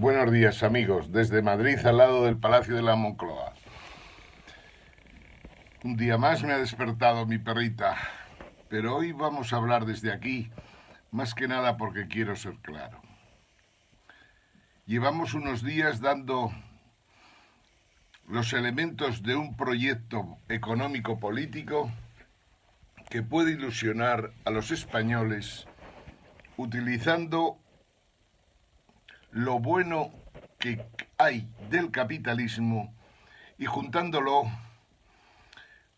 Buenos días, amigos, desde Madrid al lado del Palacio de la Moncloa. Un día más me ha despertado mi perrita, pero hoy vamos a hablar desde aquí, más que nada porque quiero ser claro. Llevamos unos días dando los elementos de un proyecto económico-político que puede ilusionar a los españoles utilizando lo bueno que hay del capitalismo y juntándolo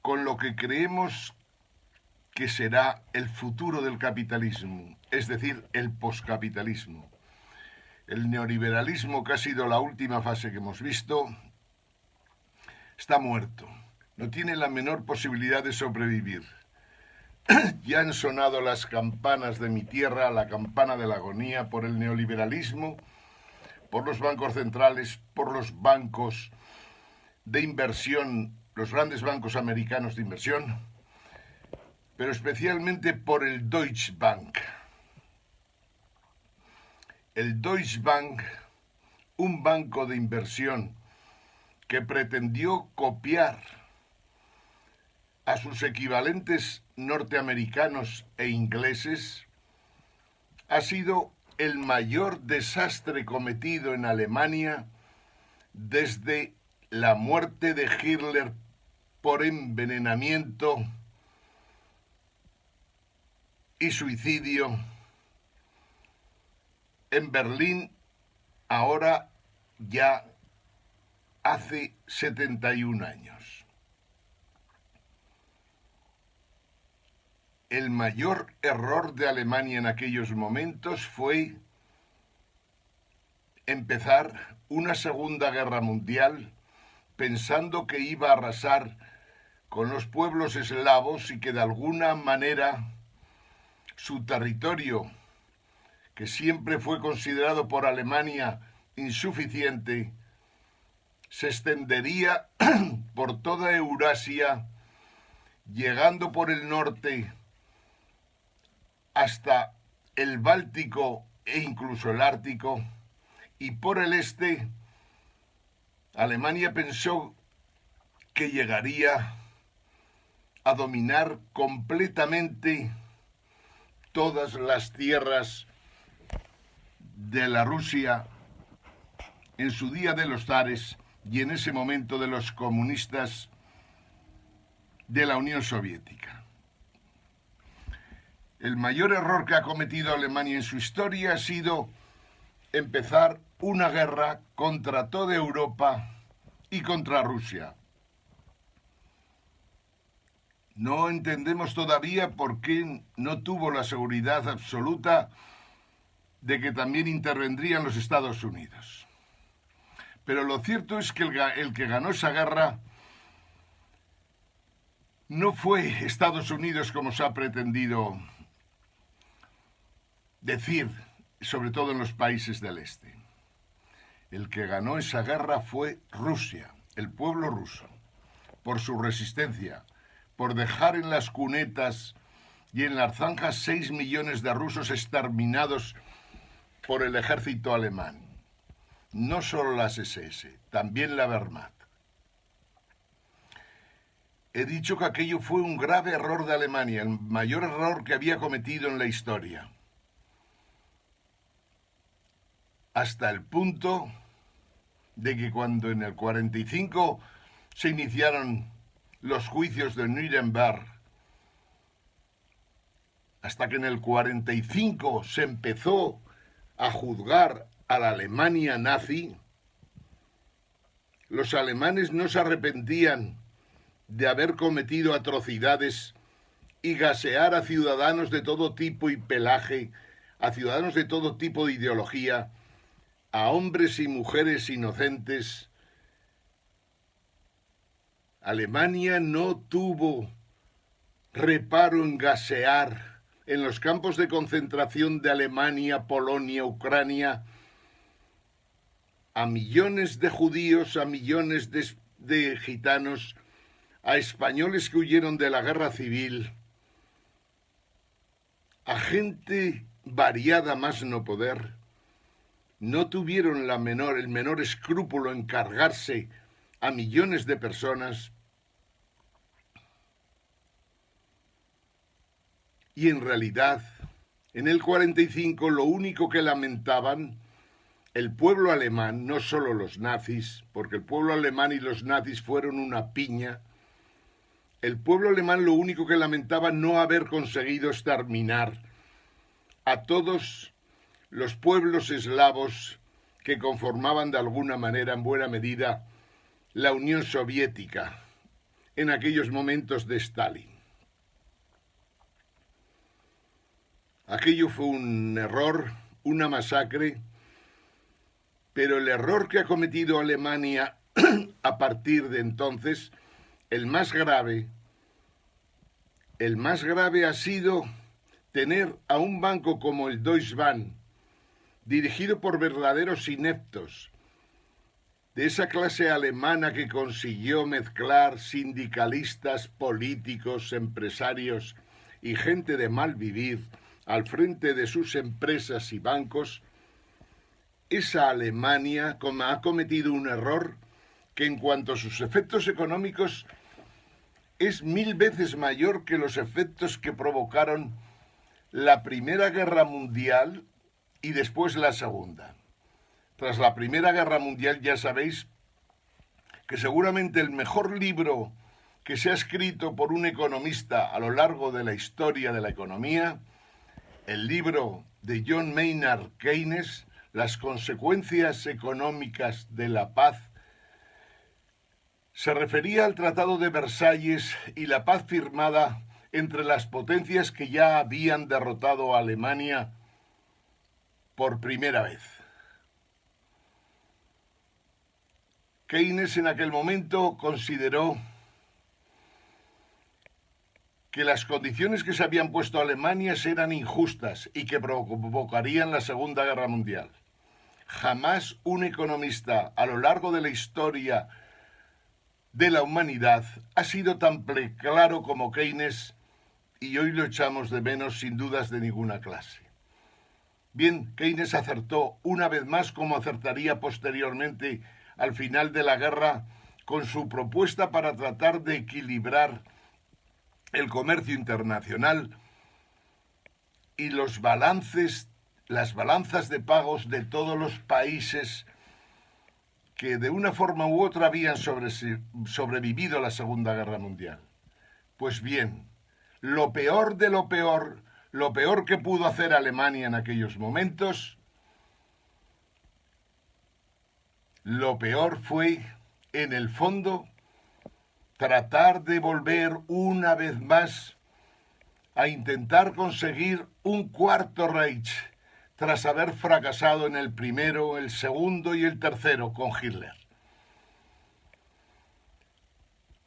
con lo que creemos que será el futuro del capitalismo, es decir, el poscapitalismo. El neoliberalismo, que ha sido la última fase que hemos visto, está muerto. No tiene la menor posibilidad de sobrevivir. Ya han sonado las campanas de mi tierra, la campana de la agonía por el neoliberalismo, por los bancos centrales, por los bancos de inversión, los grandes bancos americanos de inversión, pero especialmente por el Deutsche Bank. El Deutsche Bank, un banco de inversión que pretendió copiar a sus equivalentes norteamericanos e ingleses, ha sido el mayor desastre cometido en Alemania desde la muerte de Hitler por envenenamiento y suicidio en Berlín, ahora ya hace 71 años. El mayor error de Alemania en aquellos momentos fue empezar una Segunda Guerra Mundial pensando que iba a arrasar con los pueblos eslavos y que de alguna manera su territorio, que siempre fue considerado por Alemania insuficiente, se extendería por toda Eurasia, llegando por el norte hasta el Báltico e incluso el Ártico, y por el este Alemania pensó que llegaría a dominar completamente todas las tierras de la Rusia en su día de los zares y en ese momento de los comunistas de la Unión Soviética. El mayor error que ha cometido Alemania en su historia ha sido empezar una guerra contra toda Europa y contra Rusia. No entendemos todavía por qué no tuvo la seguridad absoluta de que también intervendrían los Estados Unidos. Pero lo cierto es que el que ganó esa guerra no fue Estados Unidos como se ha pretendido decir, sobre todo en los países del este. El que ganó esa guerra fue Rusia, el pueblo ruso, por su resistencia, por dejar en las cunetas y en las zanjas 6 millones de rusos exterminados por el ejército alemán. No solo las SS, también la Wehrmacht. He dicho que aquello fue un grave error de Alemania, el mayor error que había cometido en la historia. Hasta el punto de que cuando en el 45 se iniciaron los juicios de Nuremberg, hasta que en el 45 se empezó a juzgar a la Alemania nazi, los alemanes no se arrepentían de haber cometido atrocidades y gasear a ciudadanos de todo tipo y pelaje, a ciudadanos de todo tipo de ideología, a hombres y mujeres inocentes. Alemania no tuvo reparo en gasear en los campos de concentración de Alemania, Polonia, Ucrania, a millones de judíos, a millones de gitanos, a españoles que huyeron de la guerra civil, a gente variada más no poder, no tuvieron el menor escrúpulo en cargarse a millones de personas, y en realidad, en el 45 lo único que lamentaban el pueblo alemán, no solo los nazis, porque el pueblo alemán y los nazis fueron una piña, el pueblo alemán lo único que lamentaba no haber conseguido exterminar a todos los pueblos eslavos que conformaban de alguna manera, en buena medida, la Unión Soviética en aquellos momentos de Stalin. Aquello fue un error, una masacre, pero el error que ha cometido Alemania a partir de entonces, el más grave ha sido tener a un banco como el Deutsche Bank, dirigido por verdaderos ineptos, de esa clase alemana que consiguió mezclar sindicalistas, políticos, empresarios y gente de mal vivir al frente de sus empresas y bancos. Esa Alemania ha cometido un error que en cuanto a sus efectos económicos es 1000 veces mayor que los efectos que provocaron la Primera Guerra Mundial y después la Segunda. Tras la Primera Guerra Mundial ya sabéis que seguramente el mejor libro que se ha escrito por un economista a lo largo de la historia de la economía, el libro de John Maynard Keynes, Las consecuencias económicas de la paz, se refería al Tratado de Versalles y la paz firmada entre las potencias que ya habían derrotado a Alemania por primera vez. Keynes en aquel momento consideró que las condiciones que se habían puesto a Alemania eran injustas y que provocarían la Segunda Guerra Mundial. Jamás un economista a lo largo de la historia de la humanidad ha sido tan claro como Keynes, y hoy lo echamos de menos sin dudas de ninguna clase. Bien, Keynes acertó una vez más, como acertaría posteriormente al final de la guerra, con su propuesta para tratar de equilibrar el comercio internacional y las balanzas de pagos de todos los países que de una forma u otra habían sobrevivido a la Segunda Guerra Mundial. Pues bien, lo peor de lo peor que pudo hacer Alemania en aquellos momentos, lo peor fue, en el fondo, tratar de volver una vez más a intentar conseguir un cuarto Reich, tras haber fracasado en el primero, el segundo y el tercero con Hitler.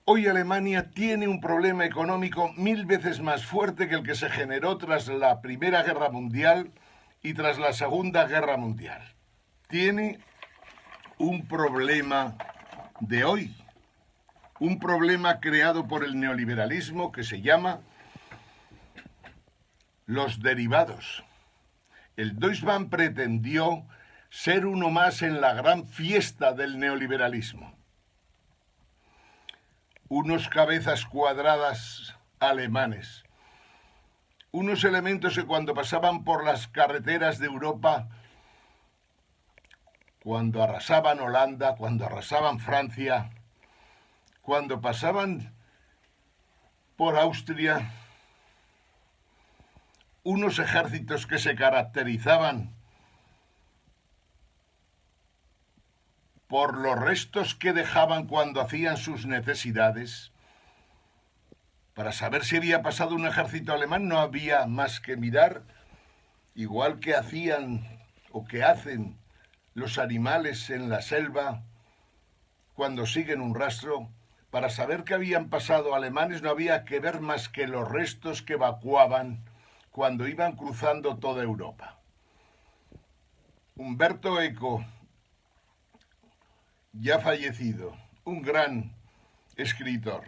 Hoy Alemania tiene un problema económico 1000 veces más fuerte que el que se generó tras la Primera Guerra Mundial y tras la Segunda Guerra Mundial. Tiene un problema de hoy, un problema creado por el neoliberalismo que se llama los derivados. El Deutsche Bank pretendió ser uno más en la gran fiesta del neoliberalismo. Unos cabezas cuadradas alemanes, unos elementos que cuando pasaban por las carreteras de Europa, cuando arrasaban Holanda, cuando arrasaban Francia, cuando pasaban por Austria, unos ejércitos que se caracterizaban por los restos que dejaban cuando hacían sus necesidades. Para saber si había pasado un ejército alemán no había más que mirar, igual que hacían o que hacen los animales en la selva cuando siguen un rastro. Para saber que habían pasado alemanes no había que ver más que los restos que evacuaban cuando iban cruzando toda Europa. Umberto Eco, ya fallecido, un gran escritor,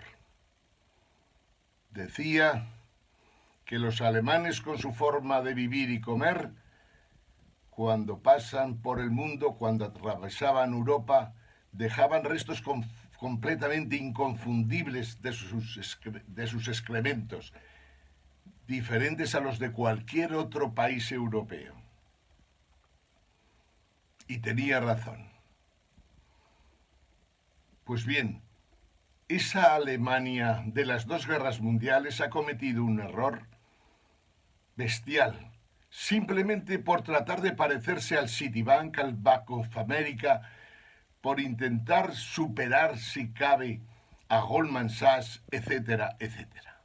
decía que los alemanes, con su forma de vivir y comer, cuando pasan por el mundo, cuando atravesaban Europa, dejaban restos completamente inconfundibles de sus excrementos, diferentes a los de cualquier otro país europeo. Y tenía razón. Pues bien, esa Alemania de las dos guerras mundiales ha cometido un error bestial, simplemente por tratar de parecerse al Citibank, al Bank of America, por intentar superar, si cabe, a Goldman Sachs, etcétera, etcétera.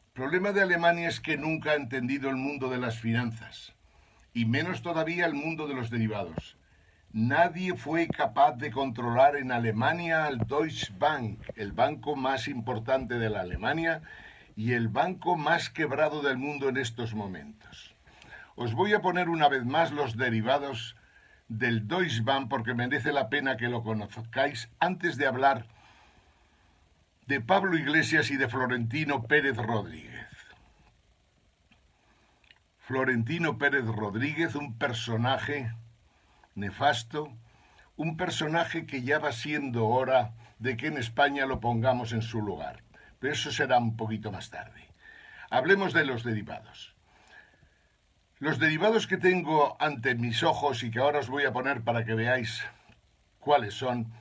El problema de Alemania es que nunca ha entendido el mundo de las finanzas, y menos todavía el mundo de los derivados. Nadie fue capaz de controlar en Alemania al Deutsche Bank, el banco más importante de la Alemania y el banco más quebrado del mundo en estos momentos. Os voy a poner una vez más los derivados del Deutsche Bank porque merece la pena que lo conozcáis antes de hablar de Pablo Iglesias y de Florentino Pérez Rodríguez. Florentino Pérez Rodríguez, un personaje nefasto, un personaje que ya va siendo hora de que en España lo pongamos en su lugar. Pero eso será un poquito más tarde. Hablemos de los derivados. Los derivados que tengo ante mis ojos y que ahora os voy a poner para que veáis cuáles son,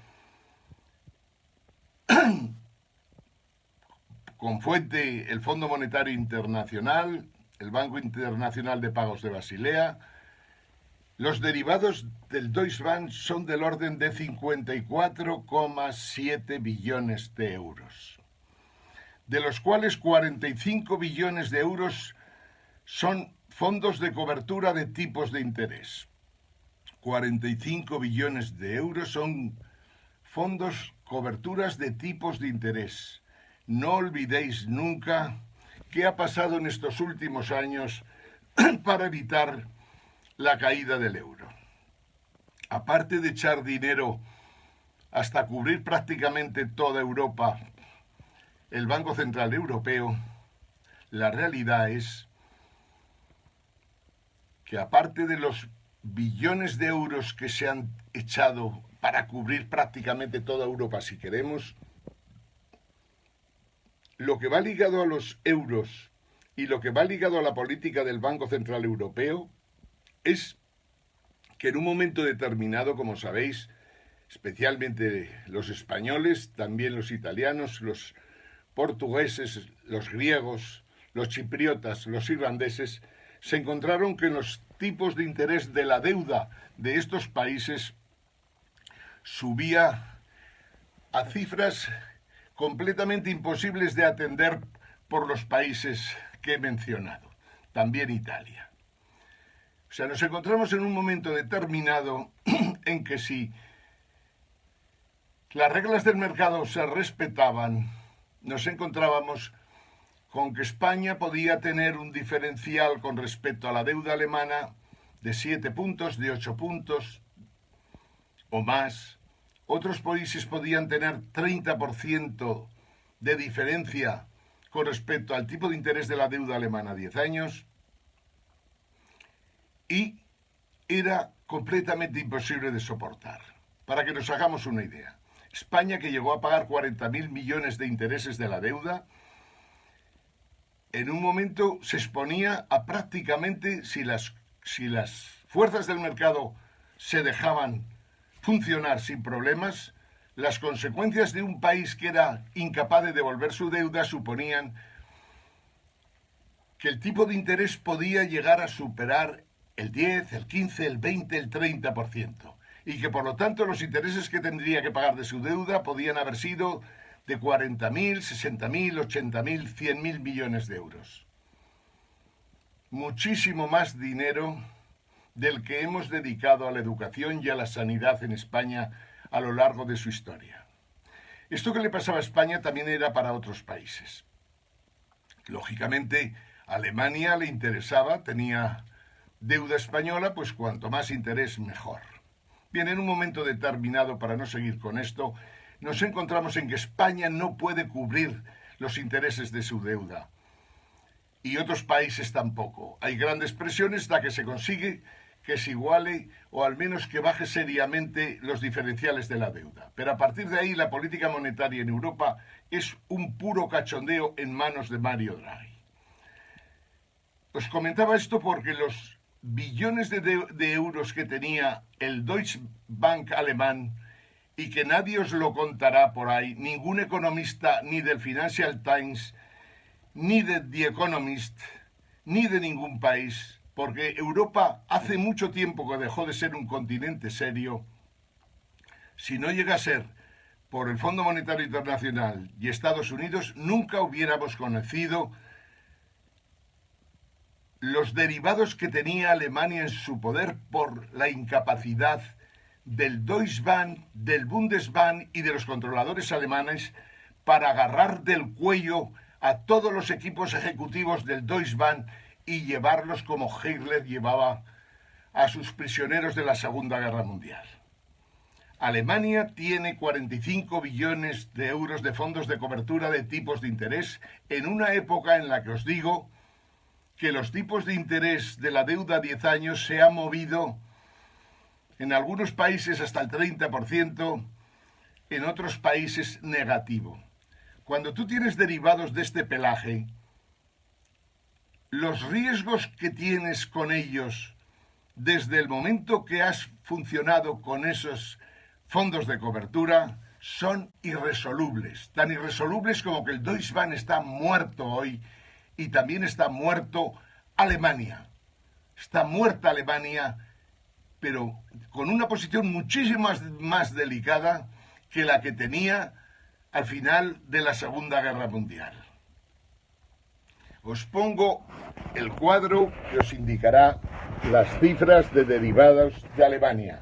con fuente el Fondo Monetario Internacional, el Banco Internacional de Pagos de Basilea. Los derivados del Deutsche Bank son del orden de 54,7 billones de euros, de los cuales 45 billones de euros son fondos de cobertura de tipos de interés. 45 billones de euros son fondos, coberturas de tipos de interés. No olvidéis nunca qué ha pasado en estos últimos años para evitar la caída del euro. Aparte de echar dinero hasta cubrir prácticamente toda Europa, el Banco Central Europeo, la realidad es que aparte de los billones de euros que se han echado para cubrir prácticamente toda Europa, si queremos, lo que va ligado a los euros y lo que va ligado a la política del Banco Central Europeo es que en un momento determinado, como sabéis, especialmente los españoles, también los italianos, los portugueses, los griegos, los chipriotas, los irlandeses, se encontraron que los tipos de interés de la deuda de estos países subía a cifras completamente imposibles de atender por los países que he mencionado, también Italia. O sea, nos encontramos en un momento determinado en que si las reglas del mercado se respetaban, nos encontrábamos con que España podía tener un diferencial con respecto a la deuda alemana de 7 puntos, de 8 puntos o más. Otros países podían tener 30% de diferencia con respecto al tipo de interés de la deuda alemana a 10 años. Y era completamente imposible de soportar. Para que nos hagamos una idea, España, que llegó a pagar 40.000 millones de intereses de la deuda, en un momento se exponía a prácticamente, si las fuerzas del mercado se dejaban funcionar sin problemas, las consecuencias de un país que era incapaz de devolver su deuda suponían que el tipo de interés podía llegar a superar el 10, el 15, el 20, el 30%, y que por lo tanto los intereses que tendría que pagar de su deuda podían haber sido de 40.000, 60.000, 80.000, 100.000 millones de euros. Muchísimo más dinero del que hemos dedicado a la educación y a la sanidad en España a lo largo de su historia. Esto que le pasaba a España también era para otros países. Lógicamente, a Alemania le interesaba, tenía deuda española, pues cuanto más interés mejor. Bien, en un momento determinado, para no seguir con esto, nos encontramos en que España no puede cubrir los intereses de su deuda. Y otros países tampoco. Hay grandes presiones hasta que se consigue que se iguale o al menos que baje seriamente los diferenciales de la deuda. Pero a partir de ahí la política monetaria en Europa es un puro cachondeo en manos de Mario Draghi. Os comentaba esto porque los billones de euros que tenía el Deutsche Bank alemán y que nadie os lo contará por ahí, ningún economista ni del Financial Times, ni de The Economist, ni de ningún país, porque Europa hace mucho tiempo que dejó de ser un continente serio. Si no llega a ser por el Fondo Monetario Internacional y Estados Unidos, nunca hubiéramos conocido los derivados que tenía Alemania en su poder por la incapacidad del Deutsche Bank, del Bundesbank y de los controladores alemanes para agarrar del cuello a todos los equipos ejecutivos del Deutsche Bank y llevarlos como Hitler llevaba a sus prisioneros de la Segunda Guerra Mundial. Alemania tiene 45 billones de euros de fondos de cobertura de tipos de interés en una época en la que os digo que los tipos de interés de la deuda a 10 años se han movido en algunos países hasta el 30%, en otros países negativo. Cuando tú tienes derivados de este pelaje, los riesgos que tienes con ellos desde el momento que has funcionado con esos fondos de cobertura son irresolubles, tan irresolubles como que el Deutsche Bank está muerto hoy y también está muerto Alemania. Está muerta Alemania, pero con una posición muchísimo más delicada que la que tenía al final de la Segunda Guerra Mundial. Os pongo el cuadro que os indicará las cifras de derivados de Alemania.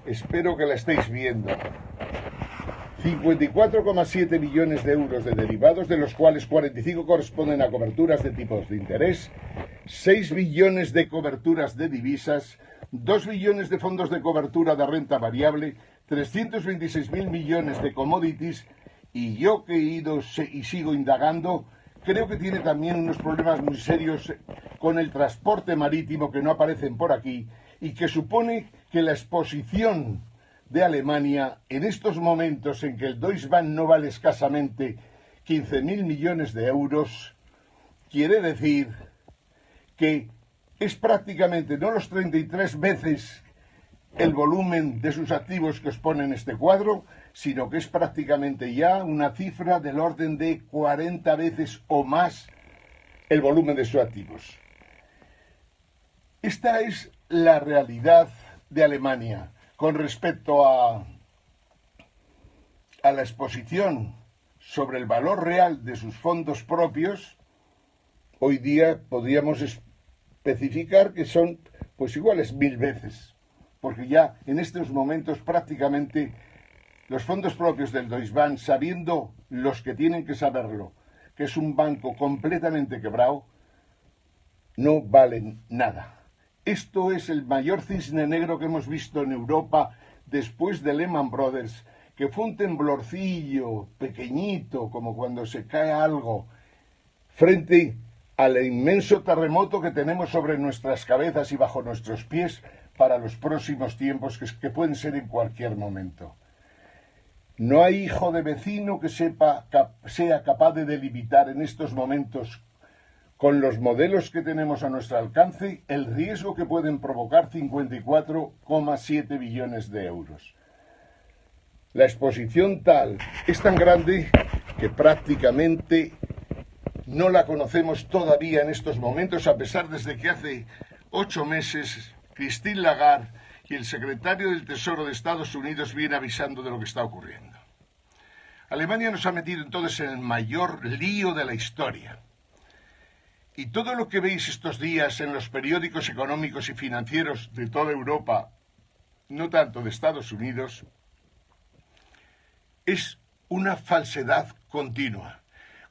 Espero que la estéis viendo. 54,7 billones de euros de derivados, de los cuales 45 corresponden a coberturas de tipos de interés, 6 billones de coberturas de divisas, 2 billones de fondos de cobertura de renta variable, 326.000 millones de commodities, y yo que he ido y sigo indagando, creo que tiene también unos problemas muy serios con el transporte marítimo que no aparecen por aquí y que supone que la exposición de Alemania en estos momentos en que el Deutsche Bank no vale escasamente 15.000 millones de euros, quiere decir que es prácticamente no los 33 veces el volumen de sus activos que os pone en este cuadro, sino que es prácticamente ya una cifra del orden de 40 veces o más el volumen de sus activos. Esta es la realidad de Alemania con respecto a la exposición sobre el valor real de sus fondos propios. Hoy día podríamos especificar que son pues iguales 1000 veces, porque ya en estos momentos prácticamente los fondos propios del Deutsche Bank, sabiendo los que tienen que saberlo, que es un banco completamente quebrado, no valen nada. Esto es el mayor cisne negro que hemos visto en Europa después de Lehman Brothers, que fue un temblorcillo pequeñito, como cuando se cae algo, frente al inmenso terremoto que tenemos sobre nuestras cabezas y bajo nuestros pies para los próximos tiempos, que pueden ser en cualquier momento. No hay hijo de vecino que sea capaz de delimitar en estos momentos, con los modelos que tenemos a nuestro alcance, el riesgo que pueden provocar 54,7 billones de euros. La exposición es tan grande que prácticamente no la conocemos todavía en estos momentos, a pesar desde que hace 8 meses Christine Lagarde y el secretario del Tesoro de Estados Unidos viene avisando de lo que está ocurriendo. Alemania nos ha metido entonces en el mayor lío de la historia. Y todo lo que veis estos días en los periódicos económicos y financieros de toda Europa, no tanto de Estados Unidos, es una falsedad continua.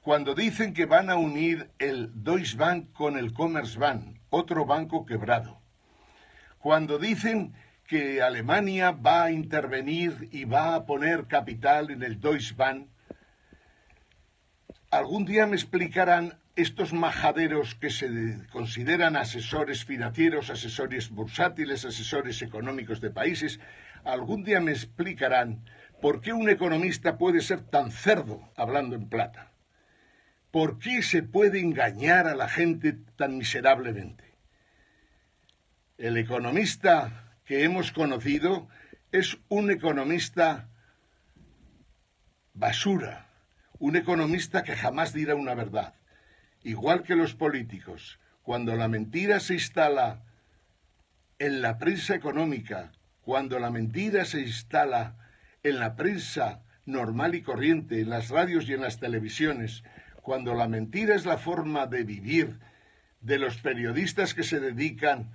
Cuando dicen que van a unir el Deutsche Bank con el Commerzbank, otro banco quebrado. Cuando dicen que Alemania va a intervenir y va a poner capital en el Deutsche Bank, Algún día me explicarán estos majaderos que se consideran asesores financieros, asesores bursátiles, asesores económicos de países, algún día me explicarán por qué un economista puede ser tan cerdo hablando en plata. ¿Por qué se puede engañar a la gente tan miserablemente? El economista que hemos conocido es un economista basura, un economista que jamás dirá una verdad. Igual que los políticos, cuando la mentira se instala en la prensa económica, cuando la mentira se instala en la prensa normal y corriente, en las radios y en las televisiones, cuando la mentira es la forma de vivir de los periodistas que se dedican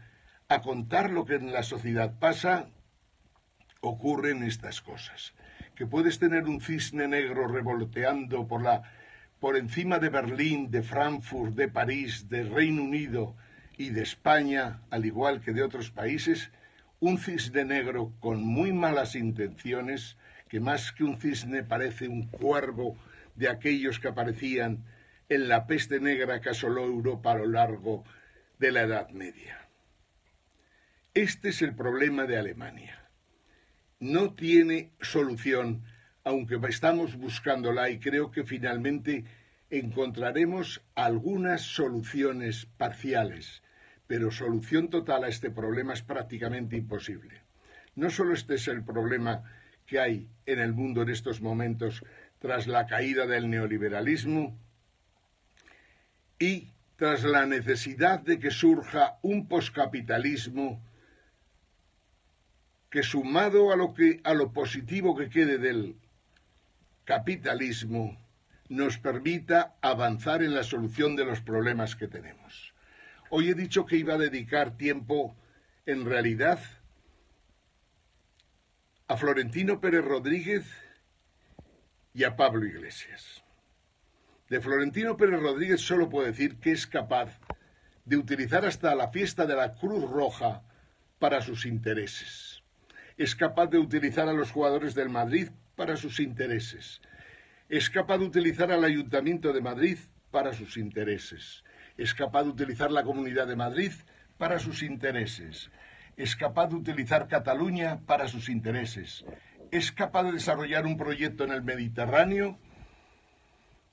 a contar lo que en la sociedad pasa, ocurren estas cosas. Que puedes tener un cisne negro revoloteando por encima de Berlín, de Frankfurt, de París, del Reino Unido y de España, al igual que de otros países, un cisne negro con muy malas intenciones, que más que un cisne parece un cuervo de aquellos que aparecían en la peste negra que asoló Europa a lo largo de la Edad Media. Este es el problema de Alemania. No tiene solución, aunque estamos buscándola, y creo que finalmente encontraremos algunas soluciones parciales, pero solución total a este problema es prácticamente imposible. No solo este es el problema que hay en el mundo en estos momentos tras la caída del neoliberalismo y tras la necesidad de que surja un poscapitalismo que, sumado a lo positivo que quede del capitalismo, nos permita avanzar en la solución de los problemas que tenemos. Hoy he dicho que iba a dedicar tiempo, en realidad, a Florentino Pérez Rodríguez y a Pablo Iglesias. De Florentino Pérez Rodríguez solo puedo decir que es capaz de utilizar hasta la fiesta de la Cruz Roja para sus intereses. Es capaz de utilizar a los jugadores del Madrid para sus intereses. Es capaz de utilizar al Ayuntamiento de Madrid para sus intereses. Es capaz de utilizar la Comunidad de Madrid para sus intereses. Es capaz de utilizar Cataluña para sus intereses. Es capaz de desarrollar un proyecto en el Mediterráneo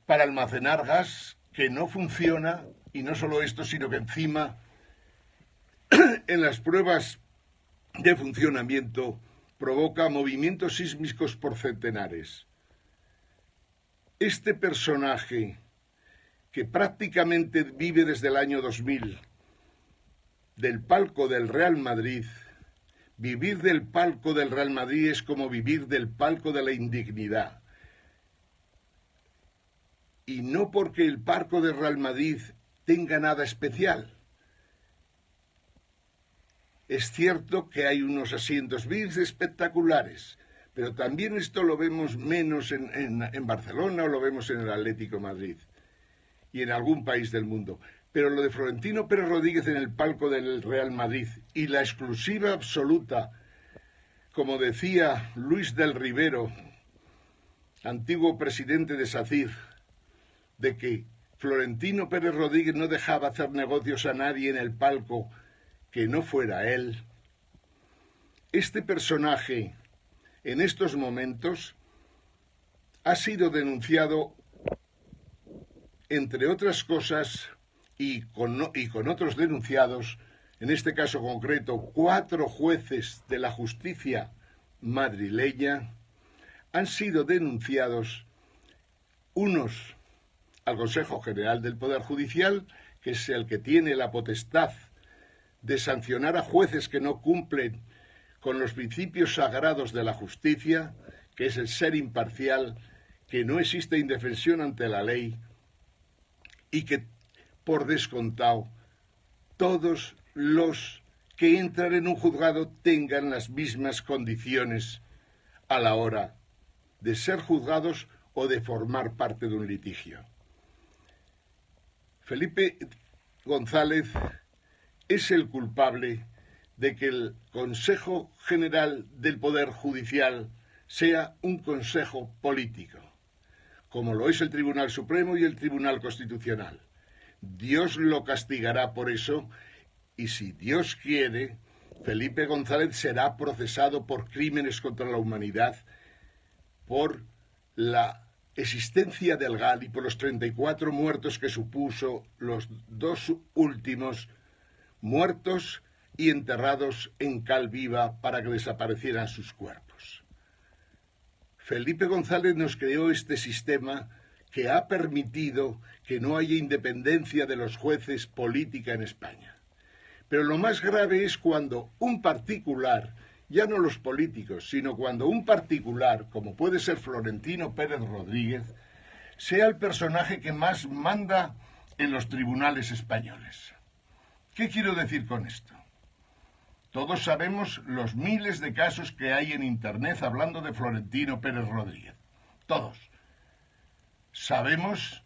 para almacenar gas que no funciona, y no solo esto, sino que encima en las pruebas de funcionamiento provoca movimientos sísmicos por centenares. Este personaje, que prácticamente vive desde el año 2000 del palco del Real Madrid, vivir del palco del Real Madrid es como vivir del palco de la indignidad. Y no porque el palco del Real Madrid tenga nada especial. Es cierto que hay unos asientos VIPs espectaculares, pero también esto lo vemos menos en Barcelona, o lo vemos en el Atlético de Madrid y en algún país del mundo. Pero lo de Florentino Pérez Rodríguez en el palco del Real Madrid y la exclusiva absoluta, como decía Luis del Rivero, antiguo presidente de SACIR, de que Florentino Pérez Rodríguez no dejaba hacer negocios a nadie en el palco que no fuera él. Este personaje, en estos momentos, ha sido denunciado, entre otras cosas, y con otros denunciados, en este caso concreto, 4 jueces de la justicia madrileña, han sido denunciados, unos al Consejo General del Poder Judicial, que es el que tiene la potestad de sancionar a jueces que no cumplen con los principios sagrados de la justicia, que es el ser imparcial, que no existe indefensión ante la ley y que, por descontado, todos los que entran en un juzgado tengan las mismas condiciones a la hora de ser juzgados o de formar parte de un litigio. Felipe González es el culpable de que el Consejo General del Poder Judicial sea un consejo político, como lo es el Tribunal Supremo y el Tribunal Constitucional. Dios lo castigará por eso, y si Dios quiere, Felipe González será procesado por crímenes contra la humanidad, por la existencia del GAL y por los 34 muertos que supuso, los dos últimos muertos y enterrados en cal viva para que desaparecieran sus cuerpos. Felipe González nos creó este sistema que ha permitido que no haya independencia de los jueces política en España. Pero lo más grave es cuando un particular, ya no los políticos, sino cuando un particular, como puede ser Florentino Pérez Rodríguez, sea el personaje que más manda en los tribunales españoles. ¿Qué quiero decir con esto? Todos sabemos los miles de casos que hay en Internet hablando de Florentino Pérez Rodríguez. Todos. Sabemos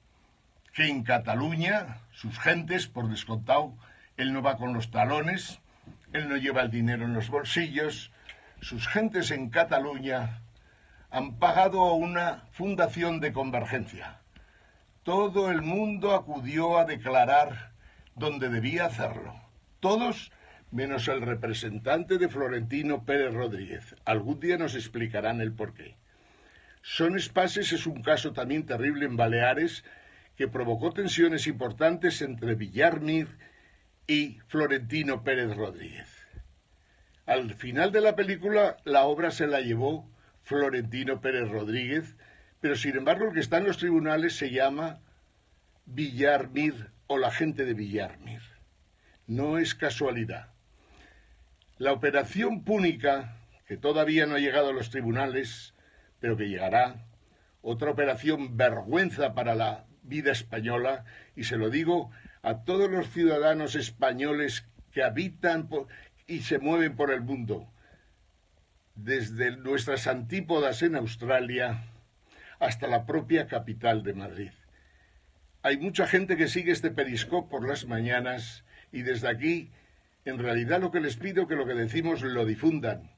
que en Cataluña, sus gentes, por descontado, él no va con los talones, él no lleva el dinero en los bolsillos. Sus gentes en Cataluña han pagado a una fundación de convergencia. Todo el mundo acudió a declarar donde debía hacerlo. Todos, menos el representante de Florentino Pérez Rodríguez. Algún día nos explicarán el porqué. Son Espases es un caso también terrible en Baleares que provocó tensiones importantes entre Villar-Mir y Florentino Pérez Rodríguez. Al final de la película, la obra se la llevó Florentino Pérez Rodríguez, pero sin embargo el que está en los tribunales se llama Villar-Mir o la gente de Villar-Mir. No es casualidad. La operación Púnica, que todavía no ha llegado a los tribunales, pero que llegará, otra operación vergüenza para la vida española, y se lo digo a todos los ciudadanos españoles que habitan y se mueven por el mundo, desde nuestras antípodas en Australia hasta la propia capital de Madrid. Hay mucha gente que sigue este Periscope por las mañanas y desde aquí, en realidad lo que les pido que lo que decimos lo difundan,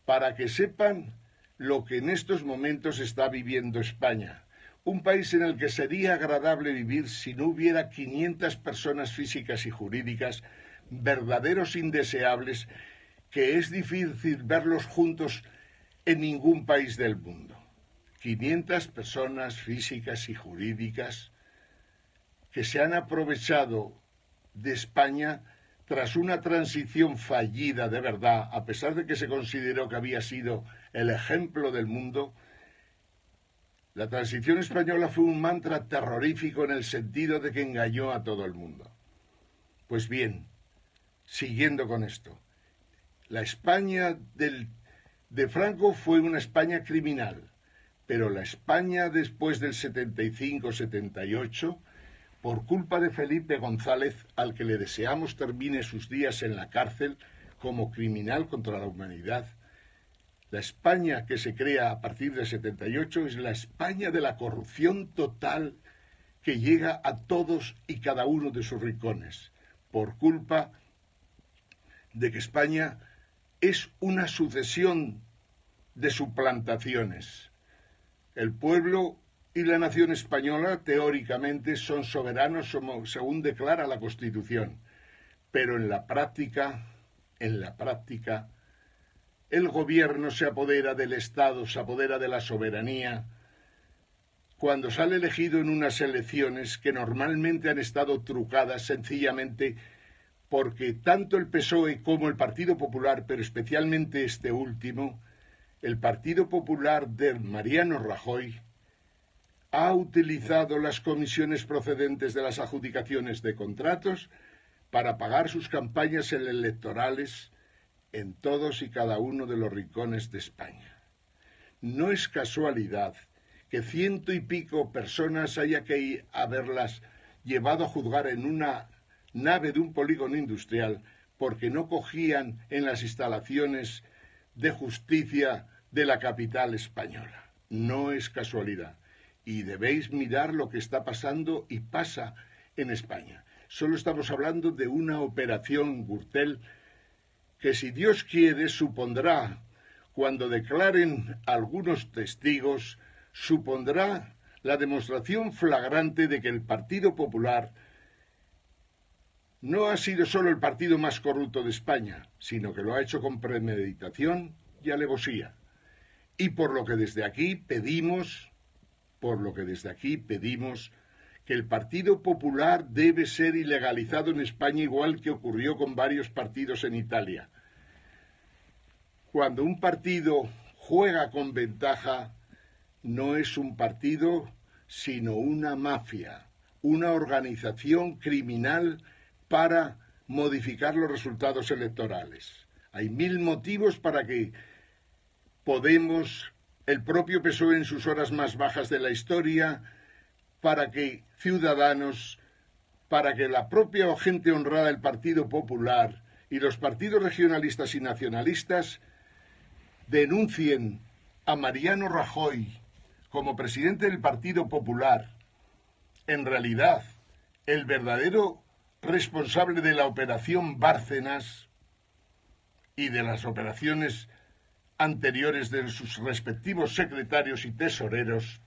para que sepan lo que en estos momentos está viviendo España. Un país en el que sería agradable vivir si no hubiera 500 personas físicas y jurídicas, verdaderos indeseables, que es difícil verlos juntos en ningún país del mundo. 500 personas físicas y jurídicas que se han aprovechado de España tras una transición fallida de verdad, a pesar de que se consideró que había sido el ejemplo del mundo. La transición española fue un mantra terrorífico en el sentido de que engañó a todo el mundo. Pues bien, siguiendo con esto, la España de Franco fue una España criminal, pero la España después del 75-78, por culpa de Felipe González, al que le deseamos termine sus días en la cárcel como criminal contra la humanidad, la España que se crea a partir del 78 es la España de la corrupción total que llega a todos y cada uno de sus rincones, por culpa de que España es una sucesión de suplantaciones. El pueblo y la nación española teóricamente son soberanos según declara la Constitución, pero en la práctica, el gobierno se apodera del Estado, se apodera de la soberanía, cuando sale elegido en unas elecciones que normalmente han estado trucadas sencillamente porque tanto el PSOE como el Partido Popular, pero especialmente este último, el Partido Popular de Mariano Rajoy, ha utilizado las comisiones procedentes de las adjudicaciones de contratos para pagar sus campañas electorales en todos y cada uno de los rincones de España. No es casualidad que 100 y pico personas haya que haberlas llevado a juzgar en una nave de un polígono industrial porque no cogían en las instalaciones de justicia de la capital española. No es casualidad. Y debéis mirar lo que está pasando y pasa en España. Solo estamos hablando de una operación Gürtel que, si Dios quiere, supondrá, cuando declaren algunos testigos, supondrá la demostración flagrante de que el Partido Popular no ha sido solo el partido más corrupto de España, sino que lo ha hecho con premeditación y alevosía. Y por lo que desde aquí pedimos que el Partido Popular debe ser ilegalizado en España, igual que ocurrió con varios partidos en Italia. Cuando un partido juega con ventaja, no es un partido, sino una mafia, una organización criminal para modificar los resultados electorales. Hay mil motivos para que Podemos, el propio PSOE en sus horas más bajas de la historia, para que Ciudadanos, para que la propia gente honrada del Partido Popular y los partidos regionalistas y nacionalistas denuncien a Mariano Rajoy como presidente del Partido Popular, en realidad el verdadero responsable de la operación Bárcenas y de las operaciones anteriores de sus respectivos secretarios y tesoreros.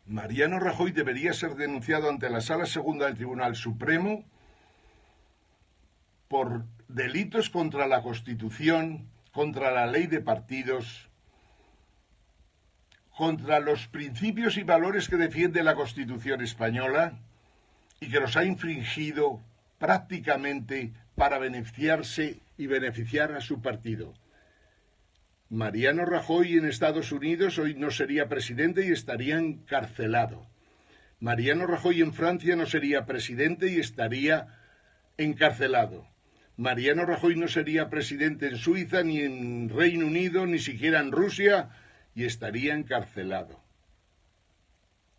Mariano Rajoy debería ser denunciado ante la Sala Segunda del Tribunal Supremo por delitos contra la Constitución, contra la ley de partidos, contra los principios y valores que defiende la Constitución española y que los ha infringido prácticamente para beneficiarse y beneficiar a su partido. Mariano Rajoy en Estados Unidos hoy no sería presidente y estaría encarcelado. Mariano Rajoy en Francia no sería presidente y estaría encarcelado. Mariano Rajoy no sería presidente en Suiza, ni en Reino Unido, ni siquiera en Rusia, y estaría encarcelado.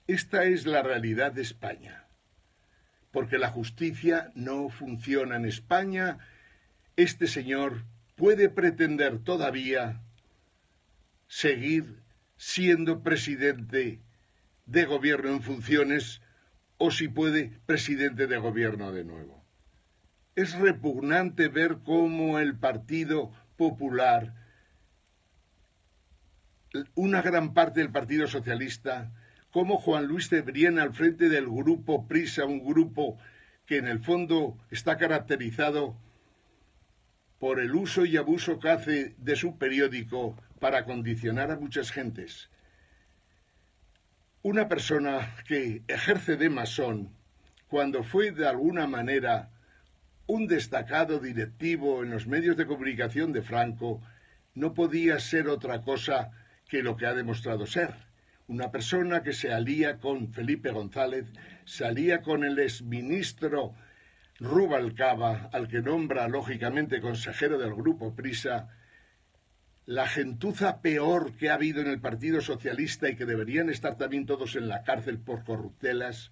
Esta es la realidad de España, porque la justicia no funciona en España. Este señor puede pretender todavía seguir siendo presidente de gobierno en funciones o, si puede, presidente de gobierno de nuevo. Es repugnante ver cómo el Partido Popular, una gran parte del Partido Socialista, como Juan Luis Cebrián al frente del grupo Prisa, un grupo que en el fondo está caracterizado por el uso y abuso que hace de su periódico para condicionar a muchas gentes. Una persona que ejerce de masón, cuando fue de alguna manera un destacado directivo en los medios de comunicación de Franco, no podía ser otra cosa que lo que ha demostrado ser. Una persona que se alía con Felipe González, se alía con el exministro Rubalcaba, al que nombra lógicamente consejero del grupo Prisa, la gentuza peor que ha habido en el Partido Socialista y que deberían estar también todos en la cárcel por corruptelas.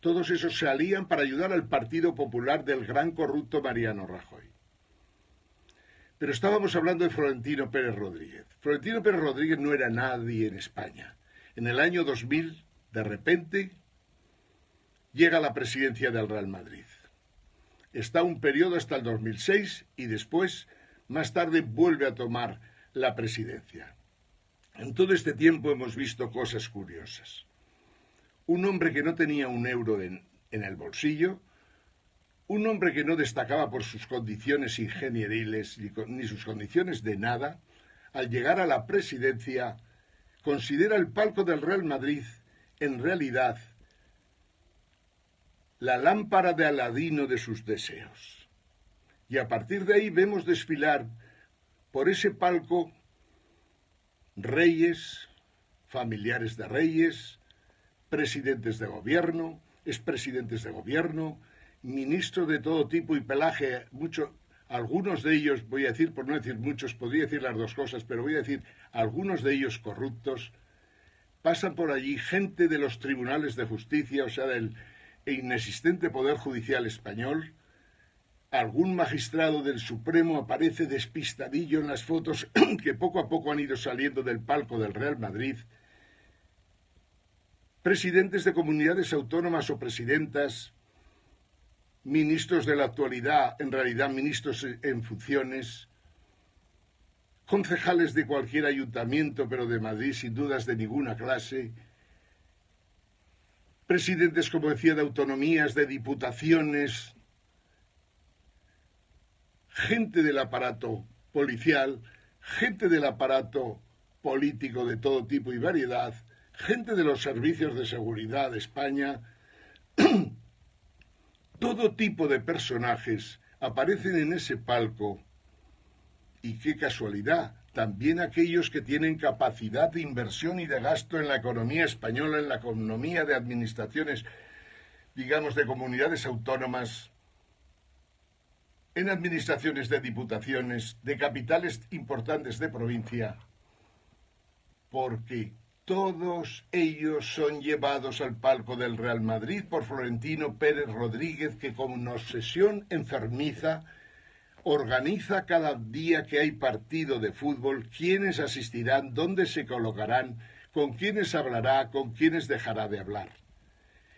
Todos esos se alían para ayudar al Partido Popular del gran corrupto Mariano Rajoy. Pero estábamos hablando de Florentino Pérez Rodríguez. Florentino Pérez Rodríguez no era nadie en España. En el año 2000, de repente, llega a la presidencia del Real Madrid. Está un periodo hasta el 2006 y después, más tarde, vuelve a tomar la presidencia. En todo este tiempo hemos visto cosas curiosas. Un hombre que no tenía un euro en el bolsillo, un hombre que no destacaba por sus condiciones ingenieriles ni sus condiciones de nada, al llegar a la presidencia, considera el palco del Real Madrid, en realidad, la lámpara de Aladino de sus deseos. Y a partir de ahí vemos desfilar por ese palco reyes, familiares de reyes, presidentes de gobierno, expresidentes de gobierno, ministros de todo tipo y pelaje, algunos de ellos, voy a decir, por no decir muchos, podría decir las dos cosas, pero voy a decir algunos de ellos corruptos. Pasan por allí gente de los tribunales de justicia, o sea, del inexistente Poder Judicial español. Algún magistrado del Supremo aparece despistadillo en las fotos que poco a poco han ido saliendo del palco del Real Madrid. Presidentes de comunidades autónomas o presidentas, ministros de la actualidad, en realidad ministros en funciones, concejales de cualquier ayuntamiento, pero de Madrid sin dudas de ninguna clase, presidentes, como decía, de autonomías, de diputaciones, gente del aparato policial, gente del aparato político de todo tipo y variedad, gente de los servicios de seguridad de España, todo tipo de personajes aparecen en ese palco. Y qué casualidad, también aquellos que tienen capacidad de inversión y de gasto en la economía española, en la economía de administraciones, digamos, de comunidades autónomas, en administraciones de diputaciones, de capitales importantes de provincia, porque todos ellos son llevados al palco del Real Madrid por Florentino Pérez Rodríguez, que con una obsesión enfermiza organiza cada día que hay partido de fútbol quiénes asistirán, dónde se colocarán, con quiénes hablará, con quiénes dejará de hablar.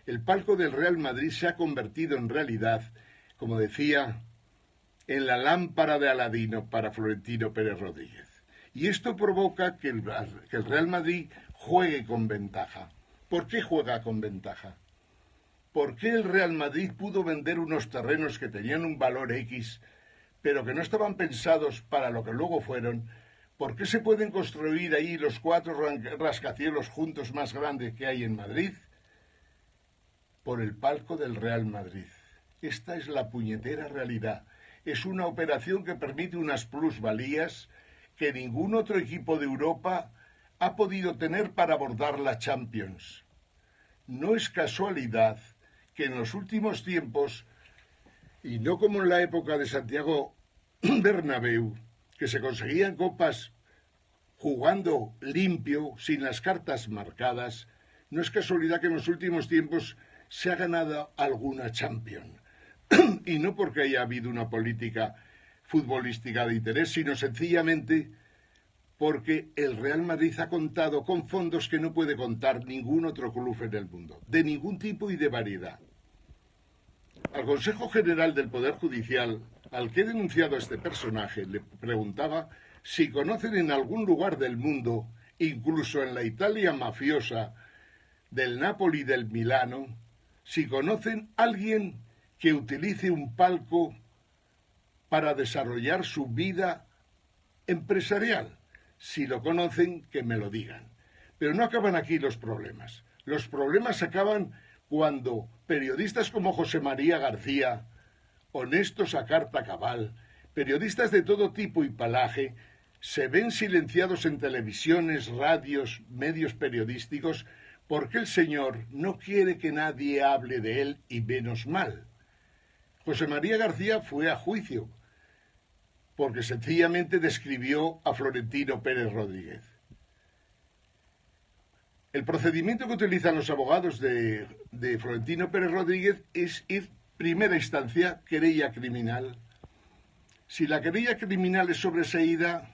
El palco del Real Madrid se ha convertido en realidad, como decía, en la lámpara de Aladino para Florentino Pérez Rodríguez. Y esto provoca que el Real Madrid juegue con ventaja. ¿Por qué juega con ventaja? ¿Por qué el Real Madrid pudo vender unos terrenos que tenían un valor X, pero que no estaban pensados para lo que luego fueron? ¿Por qué se pueden construir ahí los 4 rascacielos juntos más grandes que hay en Madrid? Por el palco del Real Madrid. Esta es la puñetera realidad. Es una operación que permite unas plusvalías que ningún otro equipo de Europa ha podido tener para abordar la Champions. No es casualidad que en los últimos tiempos, y no como en la época de Santiago Bernabéu, que se conseguían copas jugando limpio, sin las cartas marcadas, no es casualidad que en los últimos tiempos se ha ganado alguna Champions. Y no porque haya habido una política futbolística de interés, sino sencillamente porque el Real Madrid ha contado con fondos que no puede contar ningún otro club en el mundo, de ningún tipo y de variedad. Al Consejo General del Poder Judicial, al que he denunciado a este personaje, le preguntaba si conocen en algún lugar del mundo, incluso en la Italia mafiosa del Napoli y del Milano, si conocen a alguien que utilice un palco para desarrollar su vida empresarial. Si lo conocen, que me lo digan. Pero no acaban aquí los problemas. Los problemas acaban cuando periodistas como José María García, honestos a carta cabal, periodistas de todo tipo y pelaje, se ven silenciados en televisiones, radios, medios periodísticos, porque el señor no quiere que nadie hable de él y menos mal. José María García fue a juicio, porque sencillamente describió a Florentino Pérez Rodríguez. El procedimiento que utilizan los abogados de Florentino Pérez Rodríguez es ir primera instancia, querella criminal. Si la querella criminal es sobreseída,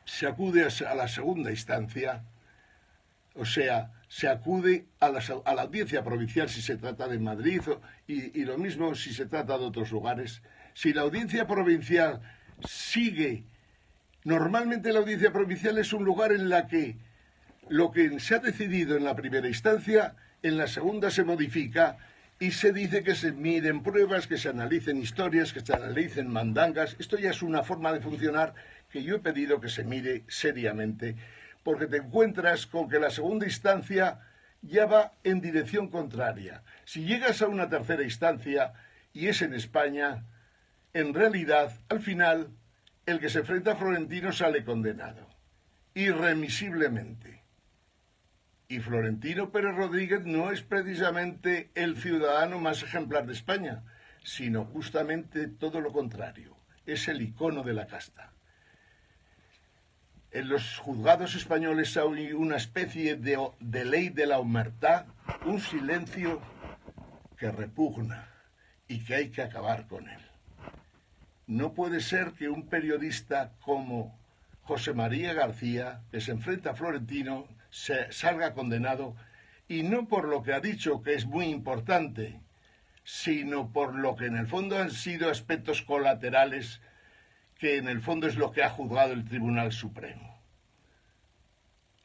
se acude a la segunda instancia, o sea, se acude a la audiencia provincial si se trata de Madrid y lo mismo si se trata de otros lugares. Si la audiencia provincial sigue, normalmente la audiencia provincial es un lugar en la que lo que se ha decidido en la primera instancia, en la segunda se modifica y se dice que se miren pruebas, que se analicen historias, que se analicen mandangas. Esto ya es una forma de funcionar que yo he pedido que se mire seriamente, porque te encuentras con que la segunda instancia ya va en dirección contraria. Si llegas a una tercera instancia y es en España, en realidad, al final, el que se enfrenta a Florentino sale condenado, irremisiblemente. Y Florentino Pérez Rodríguez no es precisamente el ciudadano más ejemplar de España, sino justamente todo lo contrario. Es el icono de la casta. En los juzgados españoles hay una especie de ley de la omertá, un silencio que repugna y que hay que acabar con él. No puede ser que un periodista como José María García, que se enfrenta a Florentino, salga condenado, y no por lo que ha dicho, que es muy importante, sino por lo que en el fondo han sido aspectos colaterales, que en el fondo es lo que ha juzgado el Tribunal Supremo.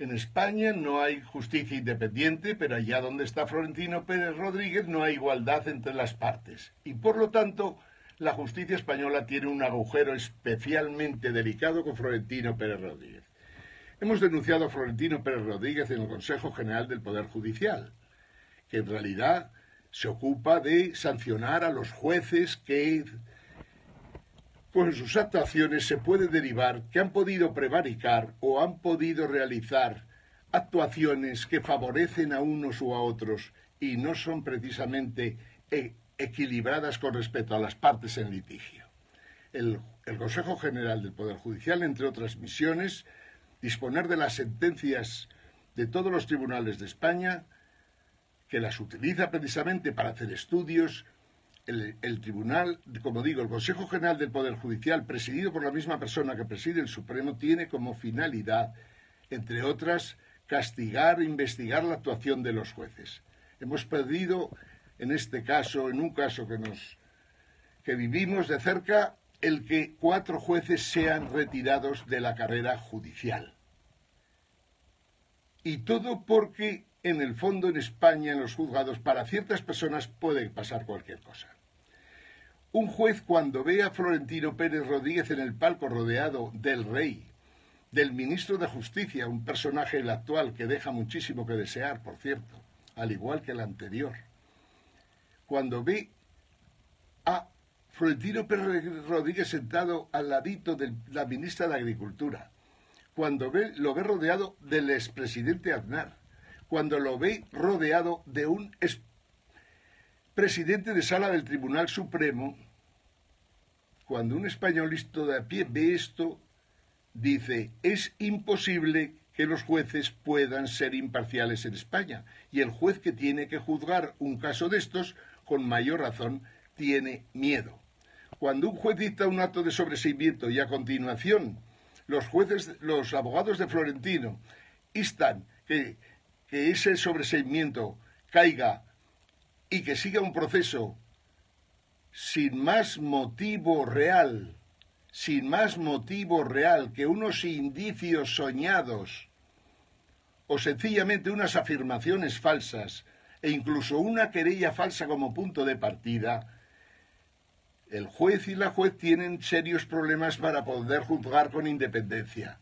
En España no hay justicia independiente, pero allá donde está Florentino Pérez Rodríguez no hay igualdad entre las partes. Y por lo tanto, la justicia española tiene un agujero especialmente delicado con Florentino Pérez Rodríguez. Hemos denunciado a Florentino Pérez Rodríguez en el Consejo General del Poder Judicial, que en realidad se ocupa de sancionar a los jueces que, por sus actuaciones, se puede derivar que han podido prevaricar o han podido realizar actuaciones que favorecen a unos o a otros y no son precisamente equilibradas con respecto a las partes en litigio. El Consejo General del Poder Judicial, entre otras misiones, disponer de las sentencias de todos los tribunales de España, que las utiliza precisamente para hacer estudios. El tribunal, como digo, el Consejo General del Poder Judicial, presidido por la misma persona que preside el Supremo, tiene como finalidad, entre otras, castigar e investigar la actuación de los jueces. Hemos pedido, en este caso, en un caso que vivimos de cerca, el que 4 jueces sean retirados de la carrera judicial. Y todo porque, en el fondo, en España, en los juzgados, para ciertas personas puede pasar cualquier cosa. Un juez, cuando ve a Florentino Pérez Rodríguez en el palco rodeado del rey, del ministro de Justicia, un personaje, el actual, que deja muchísimo que desear, por cierto, al igual que el anterior, cuando ve a Florentino Pérez Rodríguez sentado al ladito de la ministra de Agricultura, cuando lo ve rodeado del expresidente Aznar, cuando lo ve rodeado de un expresidente de sala del Tribunal Supremo, cuando un españolista de a pie ve esto, dice, es imposible que los jueces puedan ser imparciales en España, y el juez que tiene que juzgar un caso de estos, con mayor razón, tiene miedo. Cuando un juez dicta un acto de sobreseimiento y a continuación los abogados de Florentino instan que ese sobreseimiento caiga y que siga un proceso sin más motivo real que unos indicios soñados o sencillamente unas afirmaciones falsas e incluso una querella falsa como punto de partida, el juez y la juez tienen serios problemas para poder juzgar con independencia,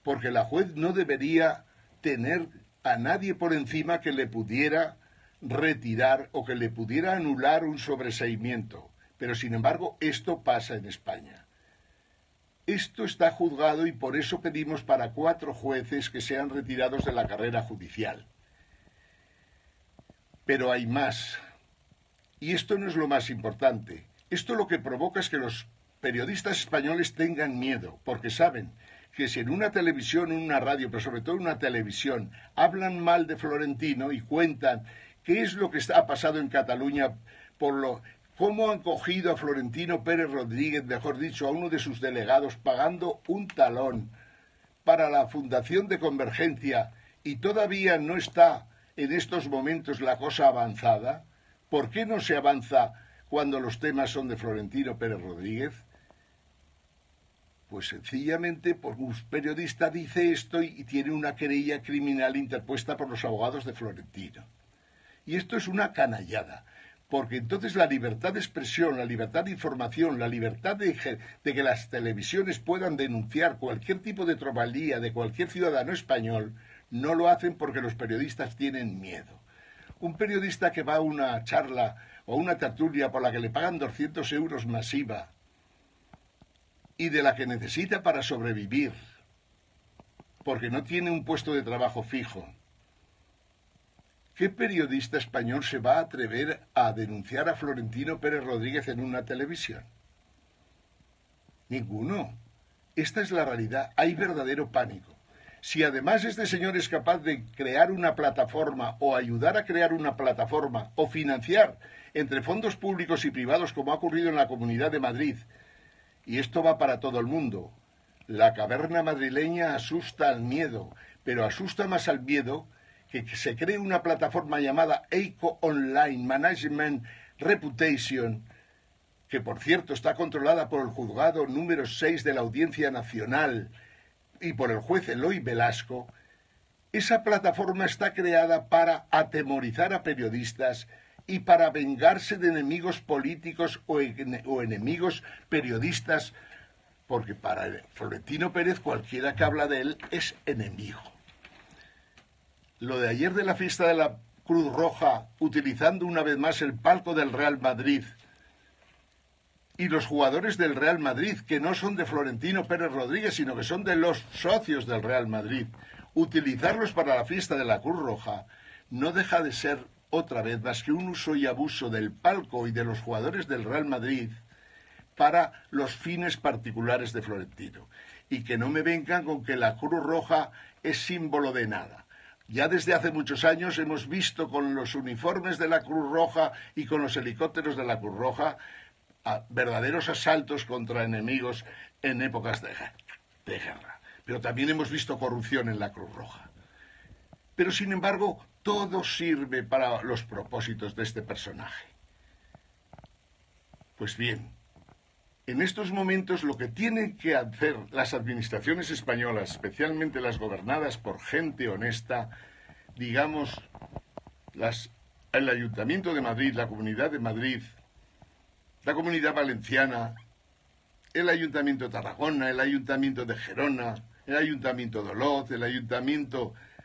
porque la juez no debería tener a nadie por encima que le pudiera retirar o que le pudiera anular un sobreseimiento. Pero sin embargo, esto pasa en España. Esto está juzgado y por eso pedimos para 4 jueces que sean retirados de la carrera judicial. Pero hay más. Y esto no es lo más importante. Esto lo que provoca es que los periodistas españoles tengan miedo, porque saben que si en una televisión, en una radio, pero sobre todo en una televisión, hablan mal de Florentino y cuentan qué es lo que ha pasado en Cataluña, cómo han cogido a Florentino Pérez Rodríguez, mejor dicho, a uno de sus delegados, pagando un talón para la Fundación de Convergencia, y todavía no está en estos momentos la cosa avanzada. ¿Por qué no se avanza cuando los temas son de Florentino Pérez Rodríguez? Pues sencillamente porque un periodista dice esto y tiene una querella criminal interpuesta por los abogados de Florentino. Y esto es una canallada, porque entonces la libertad de expresión, la libertad de información, la libertad de que las televisiones puedan denunciar cualquier tipo de tropelía de cualquier ciudadano español, no lo hacen porque los periodistas tienen miedo. Un periodista que va a una charla o a una tertulia por la que le pagan 200 euros masiva y de la que necesita para sobrevivir, porque no tiene un puesto de trabajo fijo, ¿qué periodista español se va a atrever a denunciar a Florentino Pérez Rodríguez en una televisión? Ninguno. Esta es la realidad. Hay verdadero pánico. Si además este señor es capaz de crear una plataforma o ayudar a crear una plataforma o financiar entre fondos públicos y privados como ha ocurrido en la Comunidad de Madrid, y esto va para todo el mundo, la caverna madrileña asusta al miedo, pero asusta más al miedo que se cree una plataforma llamada EICO Online Management Reputation, que por cierto está controlada por el juzgado número 6 de la Audiencia Nacional y por el juez Eloy Velasco, Esa plataforma está creada para atemorizar a periodistas y para vengarse de enemigos políticos o enemigos periodistas, porque para Florentino Pérez cualquiera que habla de él es enemigo. Lo de ayer de la fiesta de la Cruz Roja, utilizando una vez más el palco del Real Madrid, y los jugadores del Real Madrid, que no son de Florentino Pérez Rodríguez, sino que son de los socios del Real Madrid, utilizarlos para la fiesta de la Cruz Roja, no deja de ser otra vez más que un uso y abuso del palco y de los jugadores del Real Madrid para los fines particulares de Florentino. Y que no me vengan con que la Cruz Roja es símbolo de nada. Ya desde hace muchos años hemos visto con los uniformes de la Cruz Roja y con los helicópteros de la Cruz Roja verdaderos asaltos contra enemigos en épocas de guerra. Pero también hemos visto corrupción en la Cruz Roja. Pero sin embargo, todo sirve para los propósitos de este personaje. Pues bien, en estos momentos lo que tienen que hacer las administraciones españolas, especialmente las gobernadas por gente honesta, digamos, el Ayuntamiento de Madrid, la Comunidad de Madrid, la Comunidad Valenciana, el Ayuntamiento de Tarragona, el Ayuntamiento de Gerona, el Ayuntamiento de Olot,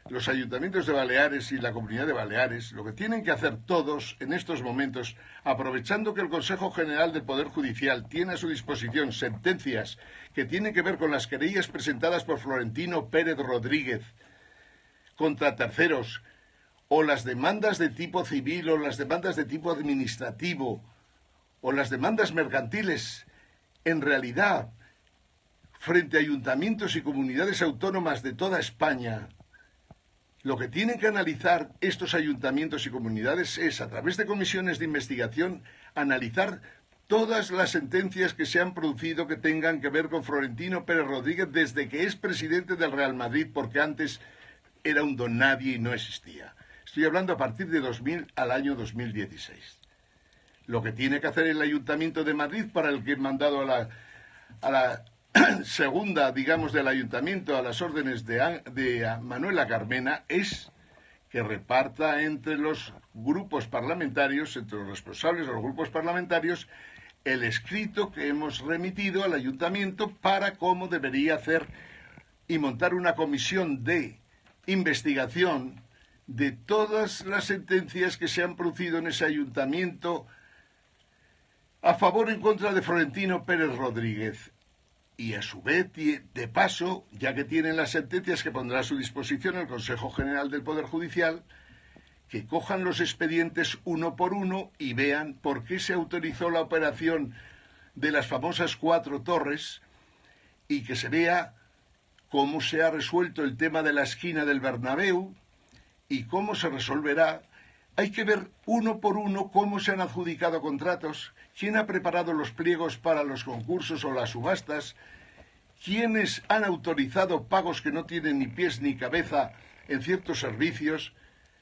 los ayuntamientos de Baleares y la Comunidad de Baleares, lo que tienen que hacer todos en estos momentos, aprovechando que el Consejo General del Poder Judicial tiene a su disposición sentencias que tienen que ver con las querellas presentadas por Florentino Pérez Rodríguez contra terceros, o las demandas de tipo civil o las demandas de tipo administrativo, o las demandas mercantiles, en realidad, frente a ayuntamientos y comunidades autónomas de toda España, lo que tienen que analizar estos ayuntamientos y comunidades es, a través de comisiones de investigación, analizar todas las sentencias que se han producido que tengan que ver con Florentino Pérez Rodríguez desde que es presidente del Real Madrid, porque antes era un don nadie y no existía. Estoy hablando a partir de 2000 al año 2016. Lo que tiene que hacer el Ayuntamiento de Madrid, para el que he mandado a la segunda, digamos, del Ayuntamiento, a las órdenes de Manuela Carmena, es que reparta entre los grupos parlamentarios, entre los responsables de los grupos parlamentarios, el escrito que hemos remitido al Ayuntamiento para cómo debería hacer y montar una comisión de investigación de todas las sentencias que se han producido en ese Ayuntamiento a favor o en contra de Florentino Pérez Rodríguez. Y a su vez, de paso, ya que tienen las sentencias que pondrá a su disposición el Consejo General del Poder Judicial, que cojan los expedientes uno por uno y vean por qué se autorizó la operación de las famosas 4 torres, y que se vea cómo se ha resuelto el tema de la esquina del Bernabéu y cómo se resolverá. Hay que ver uno por uno cómo se han adjudicado contratos, quién ha preparado los pliegos para los concursos o las subastas, quiénes han autorizado pagos que no tienen ni pies ni cabeza en ciertos servicios.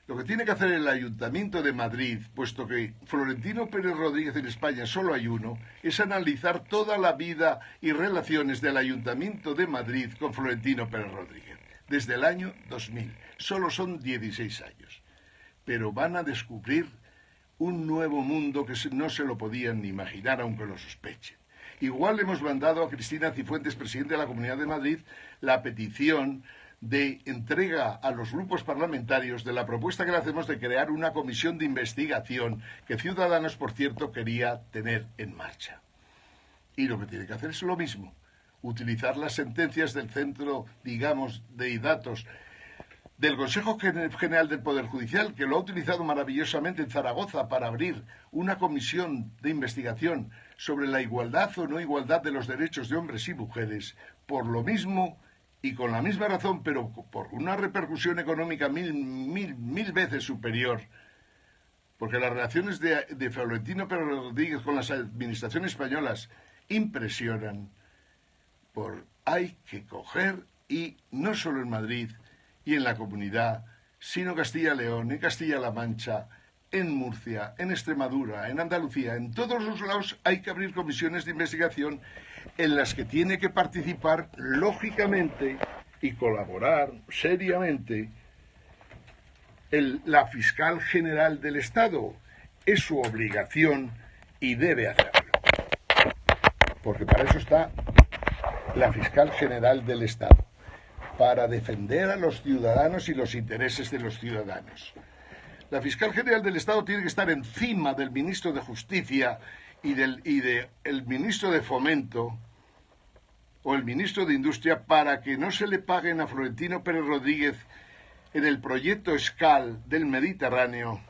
Lo que tiene que hacer el Ayuntamiento de Madrid, puesto que Florentino Pérez Rodríguez en España solo hay uno, es analizar toda la vida y relaciones del Ayuntamiento de Madrid con Florentino Pérez Rodríguez, desde el año 2000. Solo son 16 años. Pero van a descubrir un nuevo mundo que no se lo podían ni imaginar, aunque lo sospechen. Igual hemos mandado a Cristina Cifuentes, presidente de la Comunidad de Madrid, la petición de entrega a los grupos parlamentarios de la propuesta que le hacemos de crear una comisión de investigación que Ciudadanos, por cierto, quería tener en marcha. Y lo que tiene que hacer es lo mismo, utilizar las sentencias del centro, digamos, de datos del Consejo General del Poder Judicial, que lo ha utilizado maravillosamente en Zaragoza para abrir una comisión de investigación sobre la igualdad o no igualdad de los derechos de hombres y mujeres, por lo mismo y con la misma razón, pero por una repercusión económica mil veces superior, porque las relaciones de Florentino Pérez Rodríguez con las administraciones españolas impresionan. Hay que coger, y no solo en Madrid y en la comunidad, sino Castilla-León, en Castilla-La Mancha, en Murcia, en Extremadura, en Andalucía, en todos los lados hay que abrir comisiones de investigación en las que tiene que participar, lógicamente, y colaborar seriamente la fiscal general del Estado. Es su obligación y debe hacerlo. Porque para eso está la fiscal general del Estado, para defender a los ciudadanos y los intereses de los ciudadanos. La fiscal general del Estado tiene que estar encima del ministro de Justicia y del ministro de Fomento o el ministro de Industria, para que no se le paguen a Florentino Pérez Rodríguez en el proyecto SCAL del Mediterráneo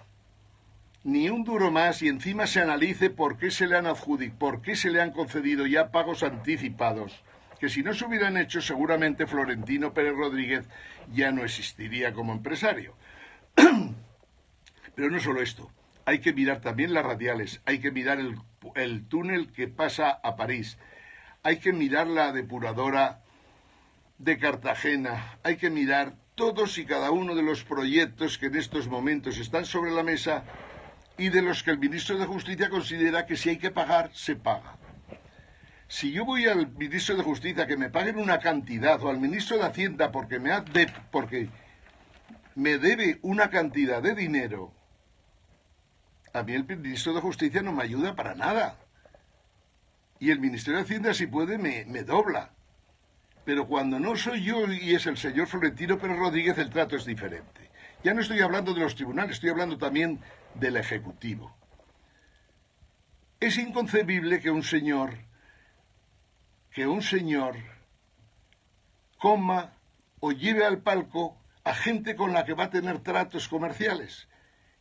ni un duro más, y encima se analice por qué se le han concedido ya pagos anticipados, que si no se hubieran hecho seguramente Florentino Pérez Rodríguez ya no existiría como empresario. Pero no solo esto, hay que mirar también las radiales, hay que mirar el túnel que pasa a París, hay que mirar la depuradora de Cartagena, hay que mirar todos y cada uno de los proyectos que en estos momentos están sobre la mesa y de los que el ministro de Justicia considera que si hay que pagar, se paga. Si yo voy al ministro de Justicia que me paguen una cantidad, o al ministro de Hacienda porque me debe una cantidad de dinero, a mí el ministro de Justicia no me ayuda para nada. Y el Ministerio de Hacienda, si puede, me dobla. Pero cuando no soy yo y es el señor Florentino Pérez Rodríguez, el trato es diferente. Ya no estoy hablando de los tribunales, estoy hablando también del Ejecutivo. Es inconcebible que un señor coma o lleve al palco a gente con la que va a tener tratos comerciales.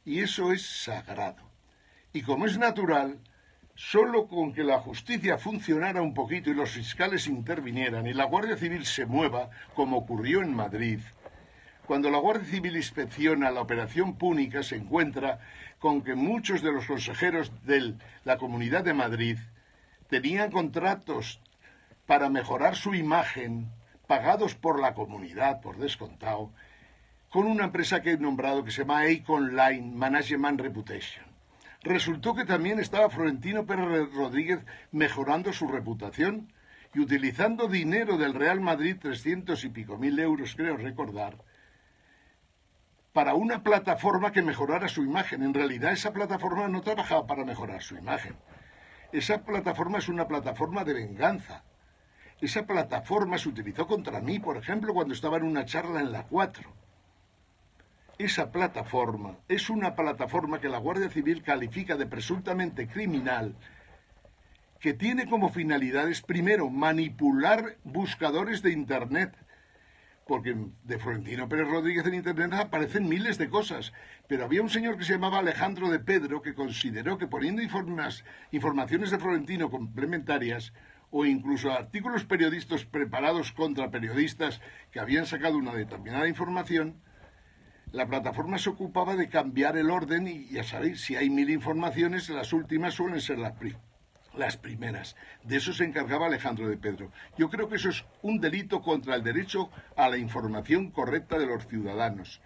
Y eso es sagrado. Y como es natural, solo con que la justicia funcionara un poquito y los fiscales intervinieran y la Guardia Civil se mueva, como ocurrió en Madrid, cuando la Guardia Civil inspecciona la operación Púnica, se encuentra con que muchos de los consejeros de la Comunidad de Madrid tenían contratos para mejorar su imagen, pagados por la comunidad, por descontado, con una empresa que he nombrado que se llama Icon Line Management Reputation. Resultó que también estaba Florentino Pérez Rodríguez mejorando su reputación y utilizando dinero del Real Madrid, 300 y pico mil euros, creo recordar, para una plataforma que mejorara su imagen. En realidad esa plataforma no trabajaba para mejorar su imagen. Esa plataforma es una plataforma de venganza. Esa plataforma se utilizó contra mí, por ejemplo, cuando estaba en una charla en la 4. Esa plataforma es una plataforma que la Guardia Civil califica de presuntamente criminal, que tiene como finalidades, primero, manipular buscadores de Internet, porque de Florentino Pérez Rodríguez en Internet aparecen miles de cosas, pero había un señor que se llamaba Alejandro de Pedro que consideró que poniendo informaciones de Florentino complementarias o incluso artículos periodísticos preparados contra periodistas que habían sacado una determinada información, la plataforma se ocupaba de cambiar el orden y ya sabéis, si hay 1000 informaciones, las últimas suelen ser las primeras. De eso se encargaba Alejandro de Pedro. Yo creo que eso es un delito contra el derecho a la información correcta de los ciudadanos.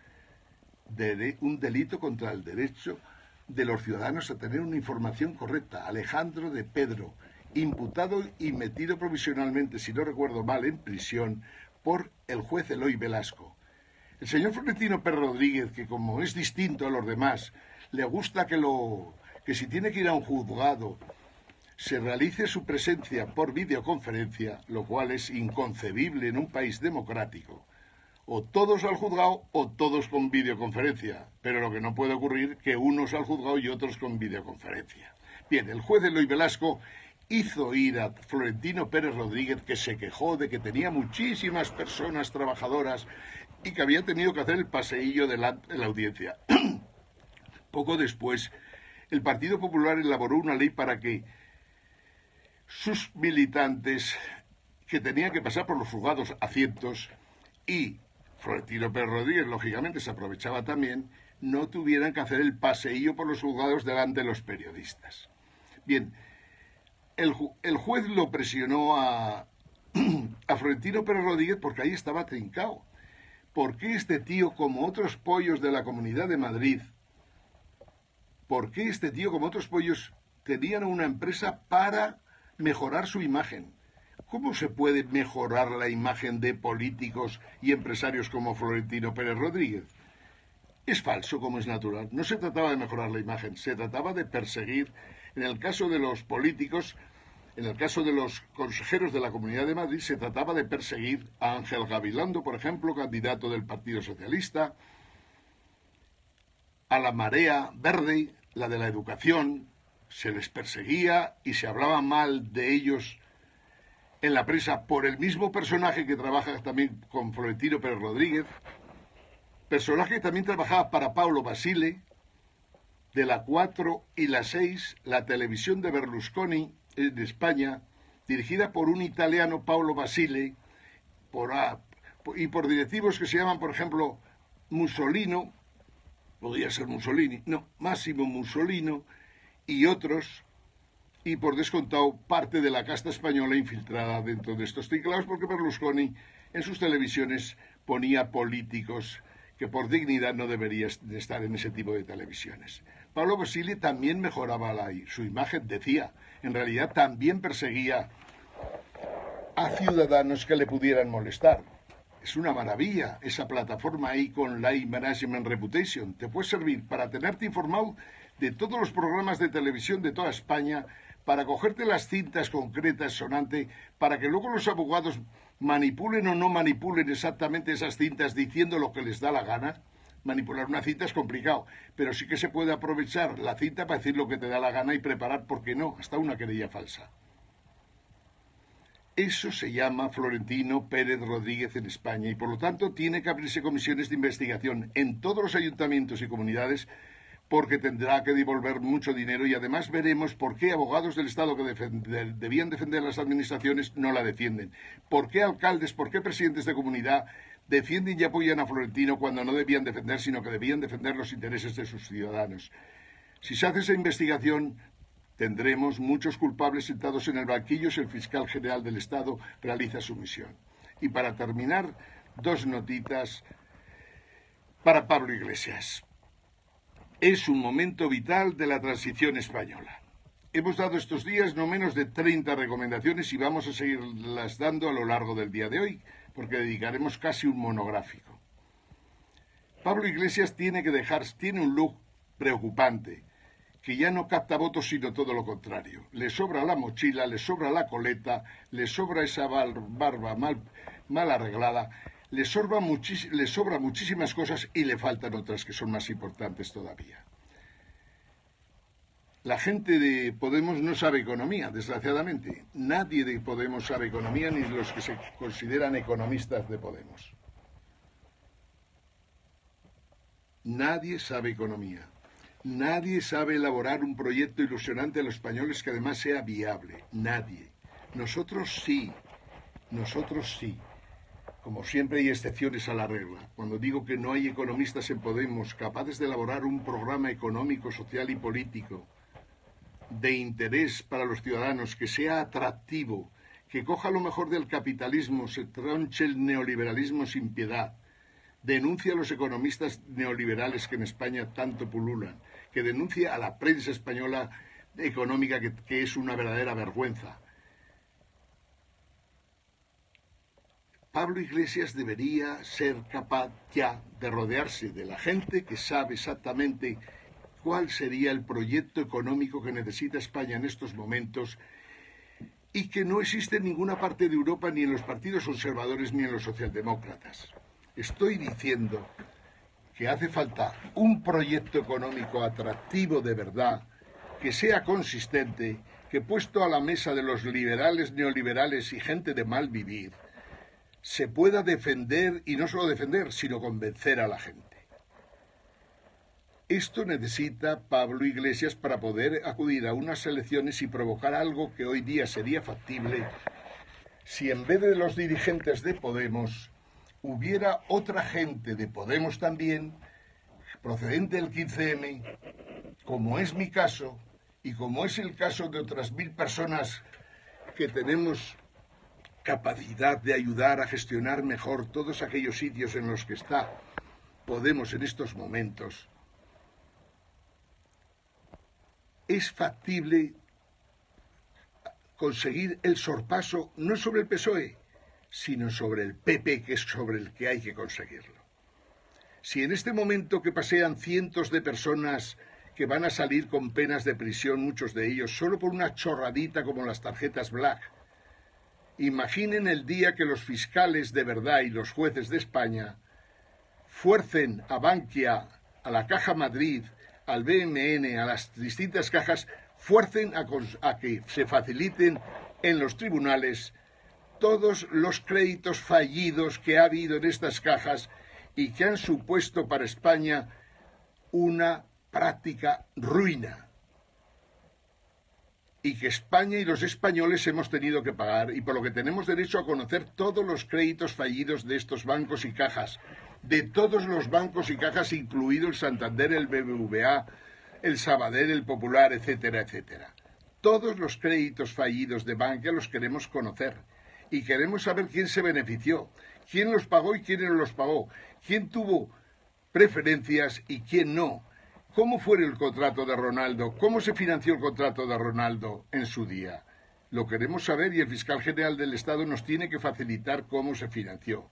Un delito contra el derecho de los ciudadanos a tener una información correcta. Alejandro de Pedro, imputado y metido provisionalmente, si no recuerdo mal, en prisión por el juez Eloy Velasco. El señor Florentino Pérez Rodríguez, que como es distinto a los demás, le gusta que si tiene que ir a un juzgado se realice su presencia por videoconferencia, lo cual es inconcebible en un país democrático. O todos al juzgado o todos con videoconferencia, pero lo que no puede ocurrir es que unos al juzgado y otros con videoconferencia. Bien, el juez Eloy Velasco hizo ir a Florentino Pérez Rodríguez, que se quejó de que tenía muchísimas personas trabajadoras y que había tenido que hacer el paseillo delante de la audiencia. Poco después, el Partido Popular elaboró una ley para que sus militantes, que tenían que pasar por los juzgados a cientos, y Florentino Pérez Rodríguez, lógicamente, se aprovechaba también, no tuvieran que hacer el paseillo por los juzgados delante de los periodistas. Bien, el juez lo presionó a Florentino Pérez Rodríguez porque ahí estaba trincado. ¿Por qué este tío, como otros pollos de la Comunidad de Madrid, tenían una empresa para mejorar su imagen? ¿Cómo se puede mejorar la imagen de políticos y empresarios como Florentino Pérez Rodríguez? Es falso, como es natural. No se trataba de mejorar la imagen, se trataba de perseguir, en el caso de los políticos, en el caso de los consejeros de la Comunidad de Madrid, se trataba de perseguir a Ángel Gabilondo, por ejemplo, candidato del Partido Socialista, a la Marea Verde, la de la educación, se les perseguía y se hablaba mal de ellos en la prensa por el mismo personaje que trabaja también con Florentino Pérez Rodríguez, personaje que también trabajaba para Paolo Basile, de la 4 y la 6, la televisión de Berlusconi en España, dirigida por un italiano, Paolo Basile, y por directivos que se llaman, por ejemplo, Mussolino, podría ser Mussolini, no, Massimo Mussolino, y otros, y por descontado parte de la casta española infiltrada dentro de estos teclados, porque Berlusconi en sus televisiones ponía políticos que por dignidad no deberían estar en ese tipo de televisiones. Paolo Basile también mejoraba su imagen, decía, en realidad también perseguía a ciudadanos que le pudieran molestar. Es una maravilla esa plataforma ahí con Live Management Reputation. Te puede servir para tenerte informado de todos los programas de televisión de toda España, para cogerte las cintas concretas sonante, para que luego los abogados manipulen o no manipulen exactamente esas cintas diciendo lo que les da la gana. Manipular una cinta es complicado, pero sí que se puede aprovechar la cinta para decir lo que te da la gana y preparar, ¿por qué no?, hasta una querella falsa. Eso se llama Florentino Pérez Rodríguez en España y por lo tanto tiene que abrirse comisiones de investigación en todos los ayuntamientos y comunidades, porque tendrá que devolver mucho dinero y además veremos por qué abogados del Estado que debían defender las administraciones no la defienden. ¿Por qué alcaldes, por qué presidentes de comunidad defienden y apoyan a Florentino cuando no debían defender, sino que debían defender los intereses de sus ciudadanos? Si se hace esa investigación, tendremos muchos culpables sentados en el banquillo si el fiscal general del Estado realiza su misión. Y para terminar, dos notitas para Pablo Iglesias. Es un momento vital de la transición española. Hemos dado estos días no menos de 30 recomendaciones y vamos a seguirlas dando a lo largo del día de hoy, porque dedicaremos casi un monográfico. Pablo Iglesias tiene un look preocupante, que ya no capta votos sino todo lo contrario. Le sobra la mochila, le sobra la coleta, le sobra esa barba mal arreglada, le sobra muchísimas cosas y le faltan otras que son más importantes todavía. La gente de Podemos no sabe economía, desgraciadamente. Nadie de Podemos sabe economía, ni los que se consideran economistas de Podemos. Nadie sabe economía. Nadie sabe elaborar un proyecto ilusionante a los españoles que además sea viable. Nadie. Nosotros sí. Nosotros sí. Como siempre hay excepciones a la regla. Cuando digo que no hay economistas en Podemos capaces de elaborar un programa económico, social y político de interés para los ciudadanos, que sea atractivo, que coja lo mejor del capitalismo, se tronche el neoliberalismo sin piedad, denuncie a los economistas neoliberales que en España tanto pululan, que denuncie a la prensa española económica que es una verdadera vergüenza. Pablo Iglesias debería ser capaz ya de rodearse de la gente que sabe exactamente cuál sería el proyecto económico que necesita España en estos momentos y que no existe en ninguna parte de Europa, ni en los partidos conservadores ni en los socialdemócratas. Estoy diciendo que hace falta un proyecto económico atractivo de verdad, que sea consistente, que puesto a la mesa de los liberales, neoliberales y gente de mal vivir, se pueda defender, y no solo defender, sino convencer a la gente. Esto necesita Pablo Iglesias para poder acudir a unas elecciones y provocar algo que hoy día sería factible si en vez de los dirigentes de Podemos hubiera otra gente de Podemos también, procedente del 15M, como es mi caso y como es el caso de otras 1000 personas que tenemos capacidad de ayudar a gestionar mejor todos aquellos sitios en los que está Podemos en estos momentos. Es factible conseguir el sorpaso no sobre el PSOE, sino sobre el PP, que es sobre el que hay que conseguirlo. Si en este momento que pasean cientos de personas que van a salir con penas de prisión, muchos de ellos, solo por una chorradita como las tarjetas Black, imaginen el día que los fiscales de verdad y los jueces de España fuercen a Bankia, a la Caja Madrid, al BMN, a las distintas cajas, fuercen a que se faciliten en los tribunales todos los créditos fallidos que ha habido en estas cajas y que han supuesto para España una práctica ruina. Y que España y los españoles hemos tenido que pagar, y por lo que tenemos derecho a conocer todos los créditos fallidos de estos bancos y cajas, de todos los bancos y cajas, incluido el Santander, el BBVA, el Sabadell, el Popular, etcétera, etcétera. Todos los créditos fallidos de Bankia los queremos conocer y queremos saber quién se benefició, quién los pagó y quién no los pagó, quién tuvo preferencias y quién no. ¿Cómo fue el contrato de Ronaldo? ¿Cómo se financió el contrato de Ronaldo en su día? Lo queremos saber y el fiscal general del Estado nos tiene que facilitar cómo se financió.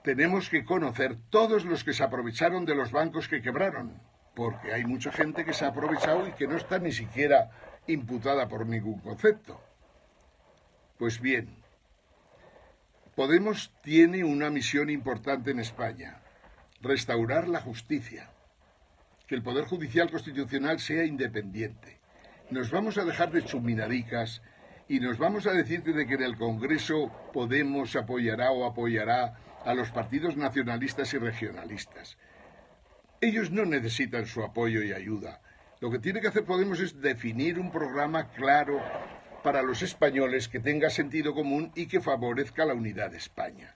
Tenemos que conocer todos los que se aprovecharon de los bancos que quebraron, porque hay mucha gente que se ha aprovechado y que no está ni siquiera imputada por ningún concepto. Pues bien, Podemos tiene una misión importante en España: restaurar la justicia, que el Poder Judicial Constitucional sea independiente. Nos vamos a dejar de chuminadicas y nos vamos a decir de que en el Congreso Podemos apoyará a los partidos nacionalistas y regionalistas. Ellos no necesitan su apoyo y ayuda. Lo que tiene que hacer Podemos es definir un programa claro para los españoles que tenga sentido común y que favorezca la unidad de España.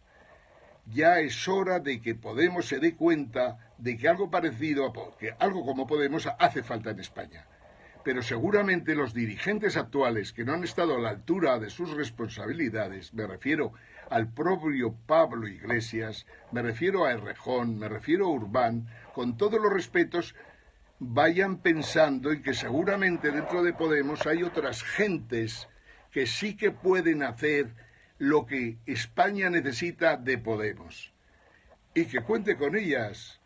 Ya es hora de que Podemos se dé cuenta de que algo parecido, que algo como Podemos hace falta en España. Pero seguramente los dirigentes actuales que no han estado a la altura de sus responsabilidades, me refiero al propio Pablo Iglesias, me refiero a Errejón, me refiero a Urbán, con todos los respetos, vayan pensando en que seguramente dentro de Podemos hay otras gentes que sí que pueden hacer lo que España necesita de Podemos y que cuente con ellas,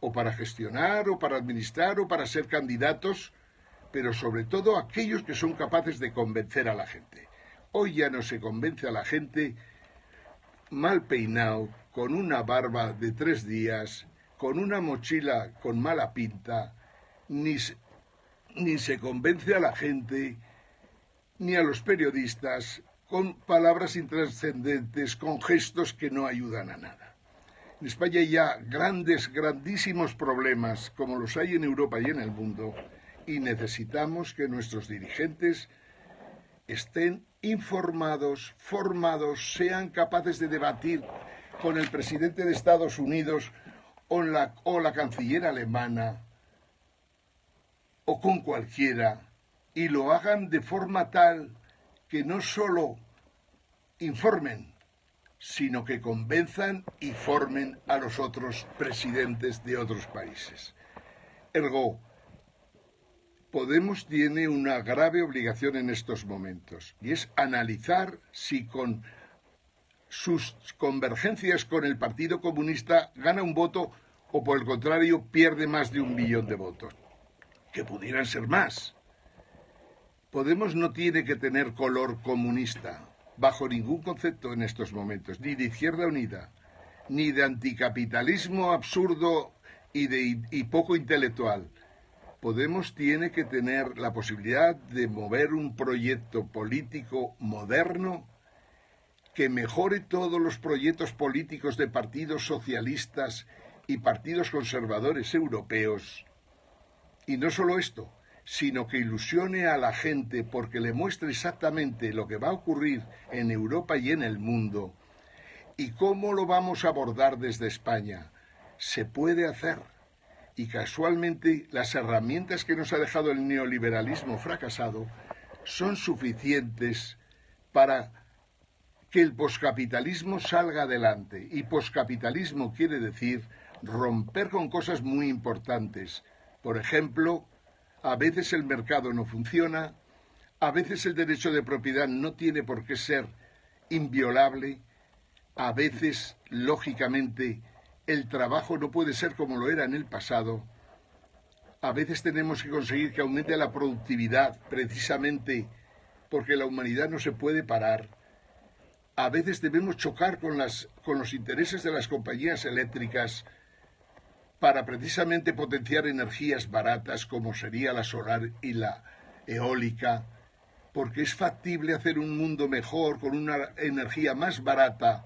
o para gestionar, o para administrar, o para ser candidatos, pero sobre todo aquellos que son capaces de convencer a la gente. Hoy ya no se convence a la gente mal peinado, con una barba de 3 días, con una mochila con mala pinta, ni se convence a la gente, ni a los periodistas, con palabras intrascendentes, con gestos que no ayudan a nada. En España hay ya grandísimos problemas, como los hay en Europa y en el mundo, y necesitamos que nuestros dirigentes estén informados, formados, sean capaces de debatir con el presidente de Estados Unidos o la canciller alemana o con cualquiera, y lo hagan de forma tal que no solo informen, sino que convenzan y formen a los otros presidentes de otros países. Ergo, Podemos tiene una grave obligación en estos momentos, y es analizar si con sus convergencias con el Partido Comunista gana un voto o por el contrario pierde más de 1 billón de votos, que pudieran ser más. Podemos no tiene que tener color comunista, bajo ningún concepto en estos momentos, ni de Izquierda Unida, ni de anticapitalismo absurdo y poco intelectual. Podemos tiene que tener la posibilidad de mover un proyecto político moderno que mejore todos los proyectos políticos de partidos socialistas y partidos conservadores europeos. Y no solo esto, sino que ilusione a la gente porque le muestre exactamente lo que va a ocurrir en Europa y en el mundo y cómo lo vamos a abordar desde España. Se puede hacer. Y casualmente las herramientas que nos ha dejado el neoliberalismo fracasado son suficientes para que el poscapitalismo salga adelante. Y poscapitalismo quiere decir romper con cosas muy importantes. Por ejemplo, a veces el mercado no funciona, a veces el derecho de propiedad no tiene por qué ser inviolable, a veces, lógicamente, el trabajo no puede ser como lo era en el pasado. A veces tenemos que conseguir que aumente la productividad, precisamente porque la humanidad no se puede parar. A veces debemos chocar con los intereses de las compañías eléctricas para precisamente potenciar energías baratas como sería la solar y la eólica, porque es factible hacer un mundo mejor con una energía más barata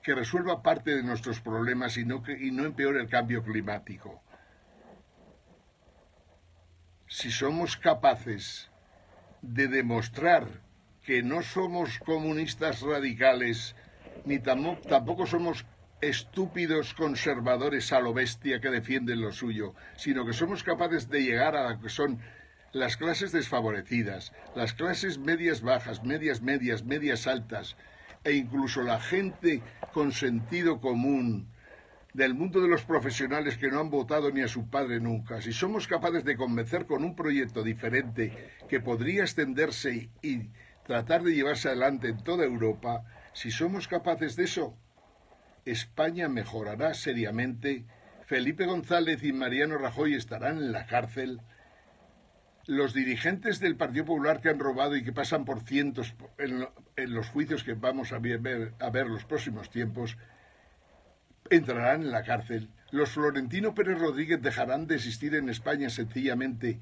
que resuelva parte de nuestros problemas y no empeore el cambio climático. Si somos capaces de demostrar que no somos comunistas radicales, ni tampoco somos estúpidos conservadores a lo bestia que defienden lo suyo, sino que somos capaces de llegar a lo que son las clases desfavorecidas, las clases medias bajas, medias medias, medias altas, e incluso la gente con sentido común, del mundo de los profesionales que no han votado ni a su padre nunca, si somos capaces de convencer con un proyecto diferente que podría extenderse y tratar de llevarse adelante en toda Europa, si somos capaces de eso, España mejorará seriamente, Felipe González y Mariano Rajoy estarán en la cárcel, los dirigentes del Partido Popular que han robado y que pasan por cientos en los juicios que vamos a ver los próximos tiempos, entrarán en la cárcel. Los Florentino Pérez Rodríguez dejarán de existir en España sencillamente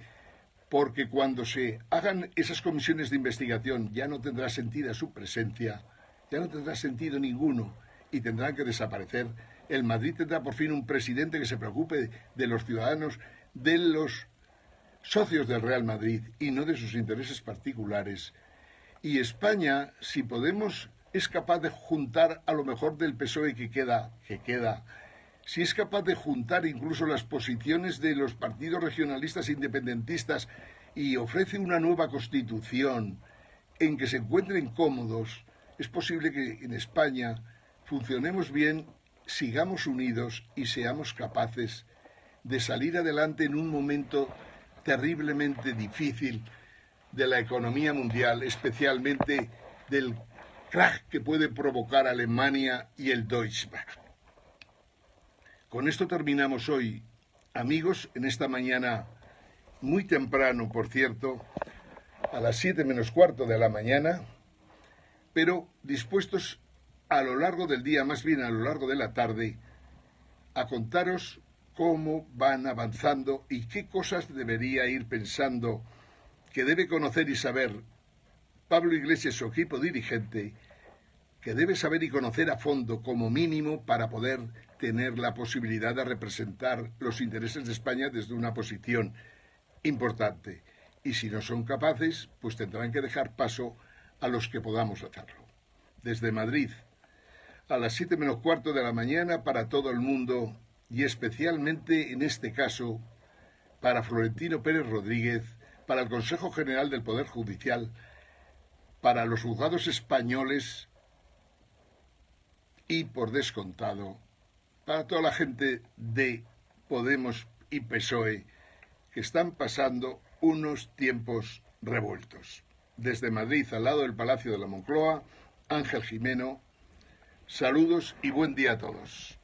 porque cuando se hagan esas comisiones de investigación ya no tendrá sentido su presencia, ya no tendrá sentido ninguno y tendrán que desaparecer. El Madrid tendrá por fin un presidente que se preocupe de los ciudadanos, de los socios del Real Madrid y no de sus intereses particulares. Y España, si Podemos es capaz de juntar a lo mejor del PSOE que queda, si es capaz de juntar incluso las posiciones de los partidos regionalistas e independentistas y ofrece una nueva constitución en que se encuentren cómodos, es posible que en España funcionemos bien, sigamos unidos y seamos capaces de salir adelante en un momento terriblemente difícil de la economía mundial, especialmente del crack que puede provocar Alemania y el Deutsche Bank. Con esto terminamos hoy, amigos, en esta mañana muy temprano, por cierto, a las 7 menos cuarto de la mañana, pero dispuestos a lo largo del día, más bien a lo largo de la tarde, a contaros cómo van avanzando y qué cosas debería ir pensando, que debe conocer y saber Pablo Iglesias, su equipo dirigente, que debe saber y conocer a fondo como mínimo para poder tener la posibilidad de representar los intereses de España desde una posición importante. Y si no son capaces, pues tendrán que dejar paso a los que podamos hacerlo. Desde Madrid, a las 7 menos cuarto de la mañana para todo el mundo y especialmente en este caso para Florentino Pérez Rodríguez, para el Consejo General del Poder Judicial, para los juzgados españoles y, por descontado, para toda la gente de Podemos y PSOE que están pasando unos tiempos revueltos. Desde Madrid, al lado del Palacio de la Moncloa, Ángel Jimeno, saludos y buen día a todos.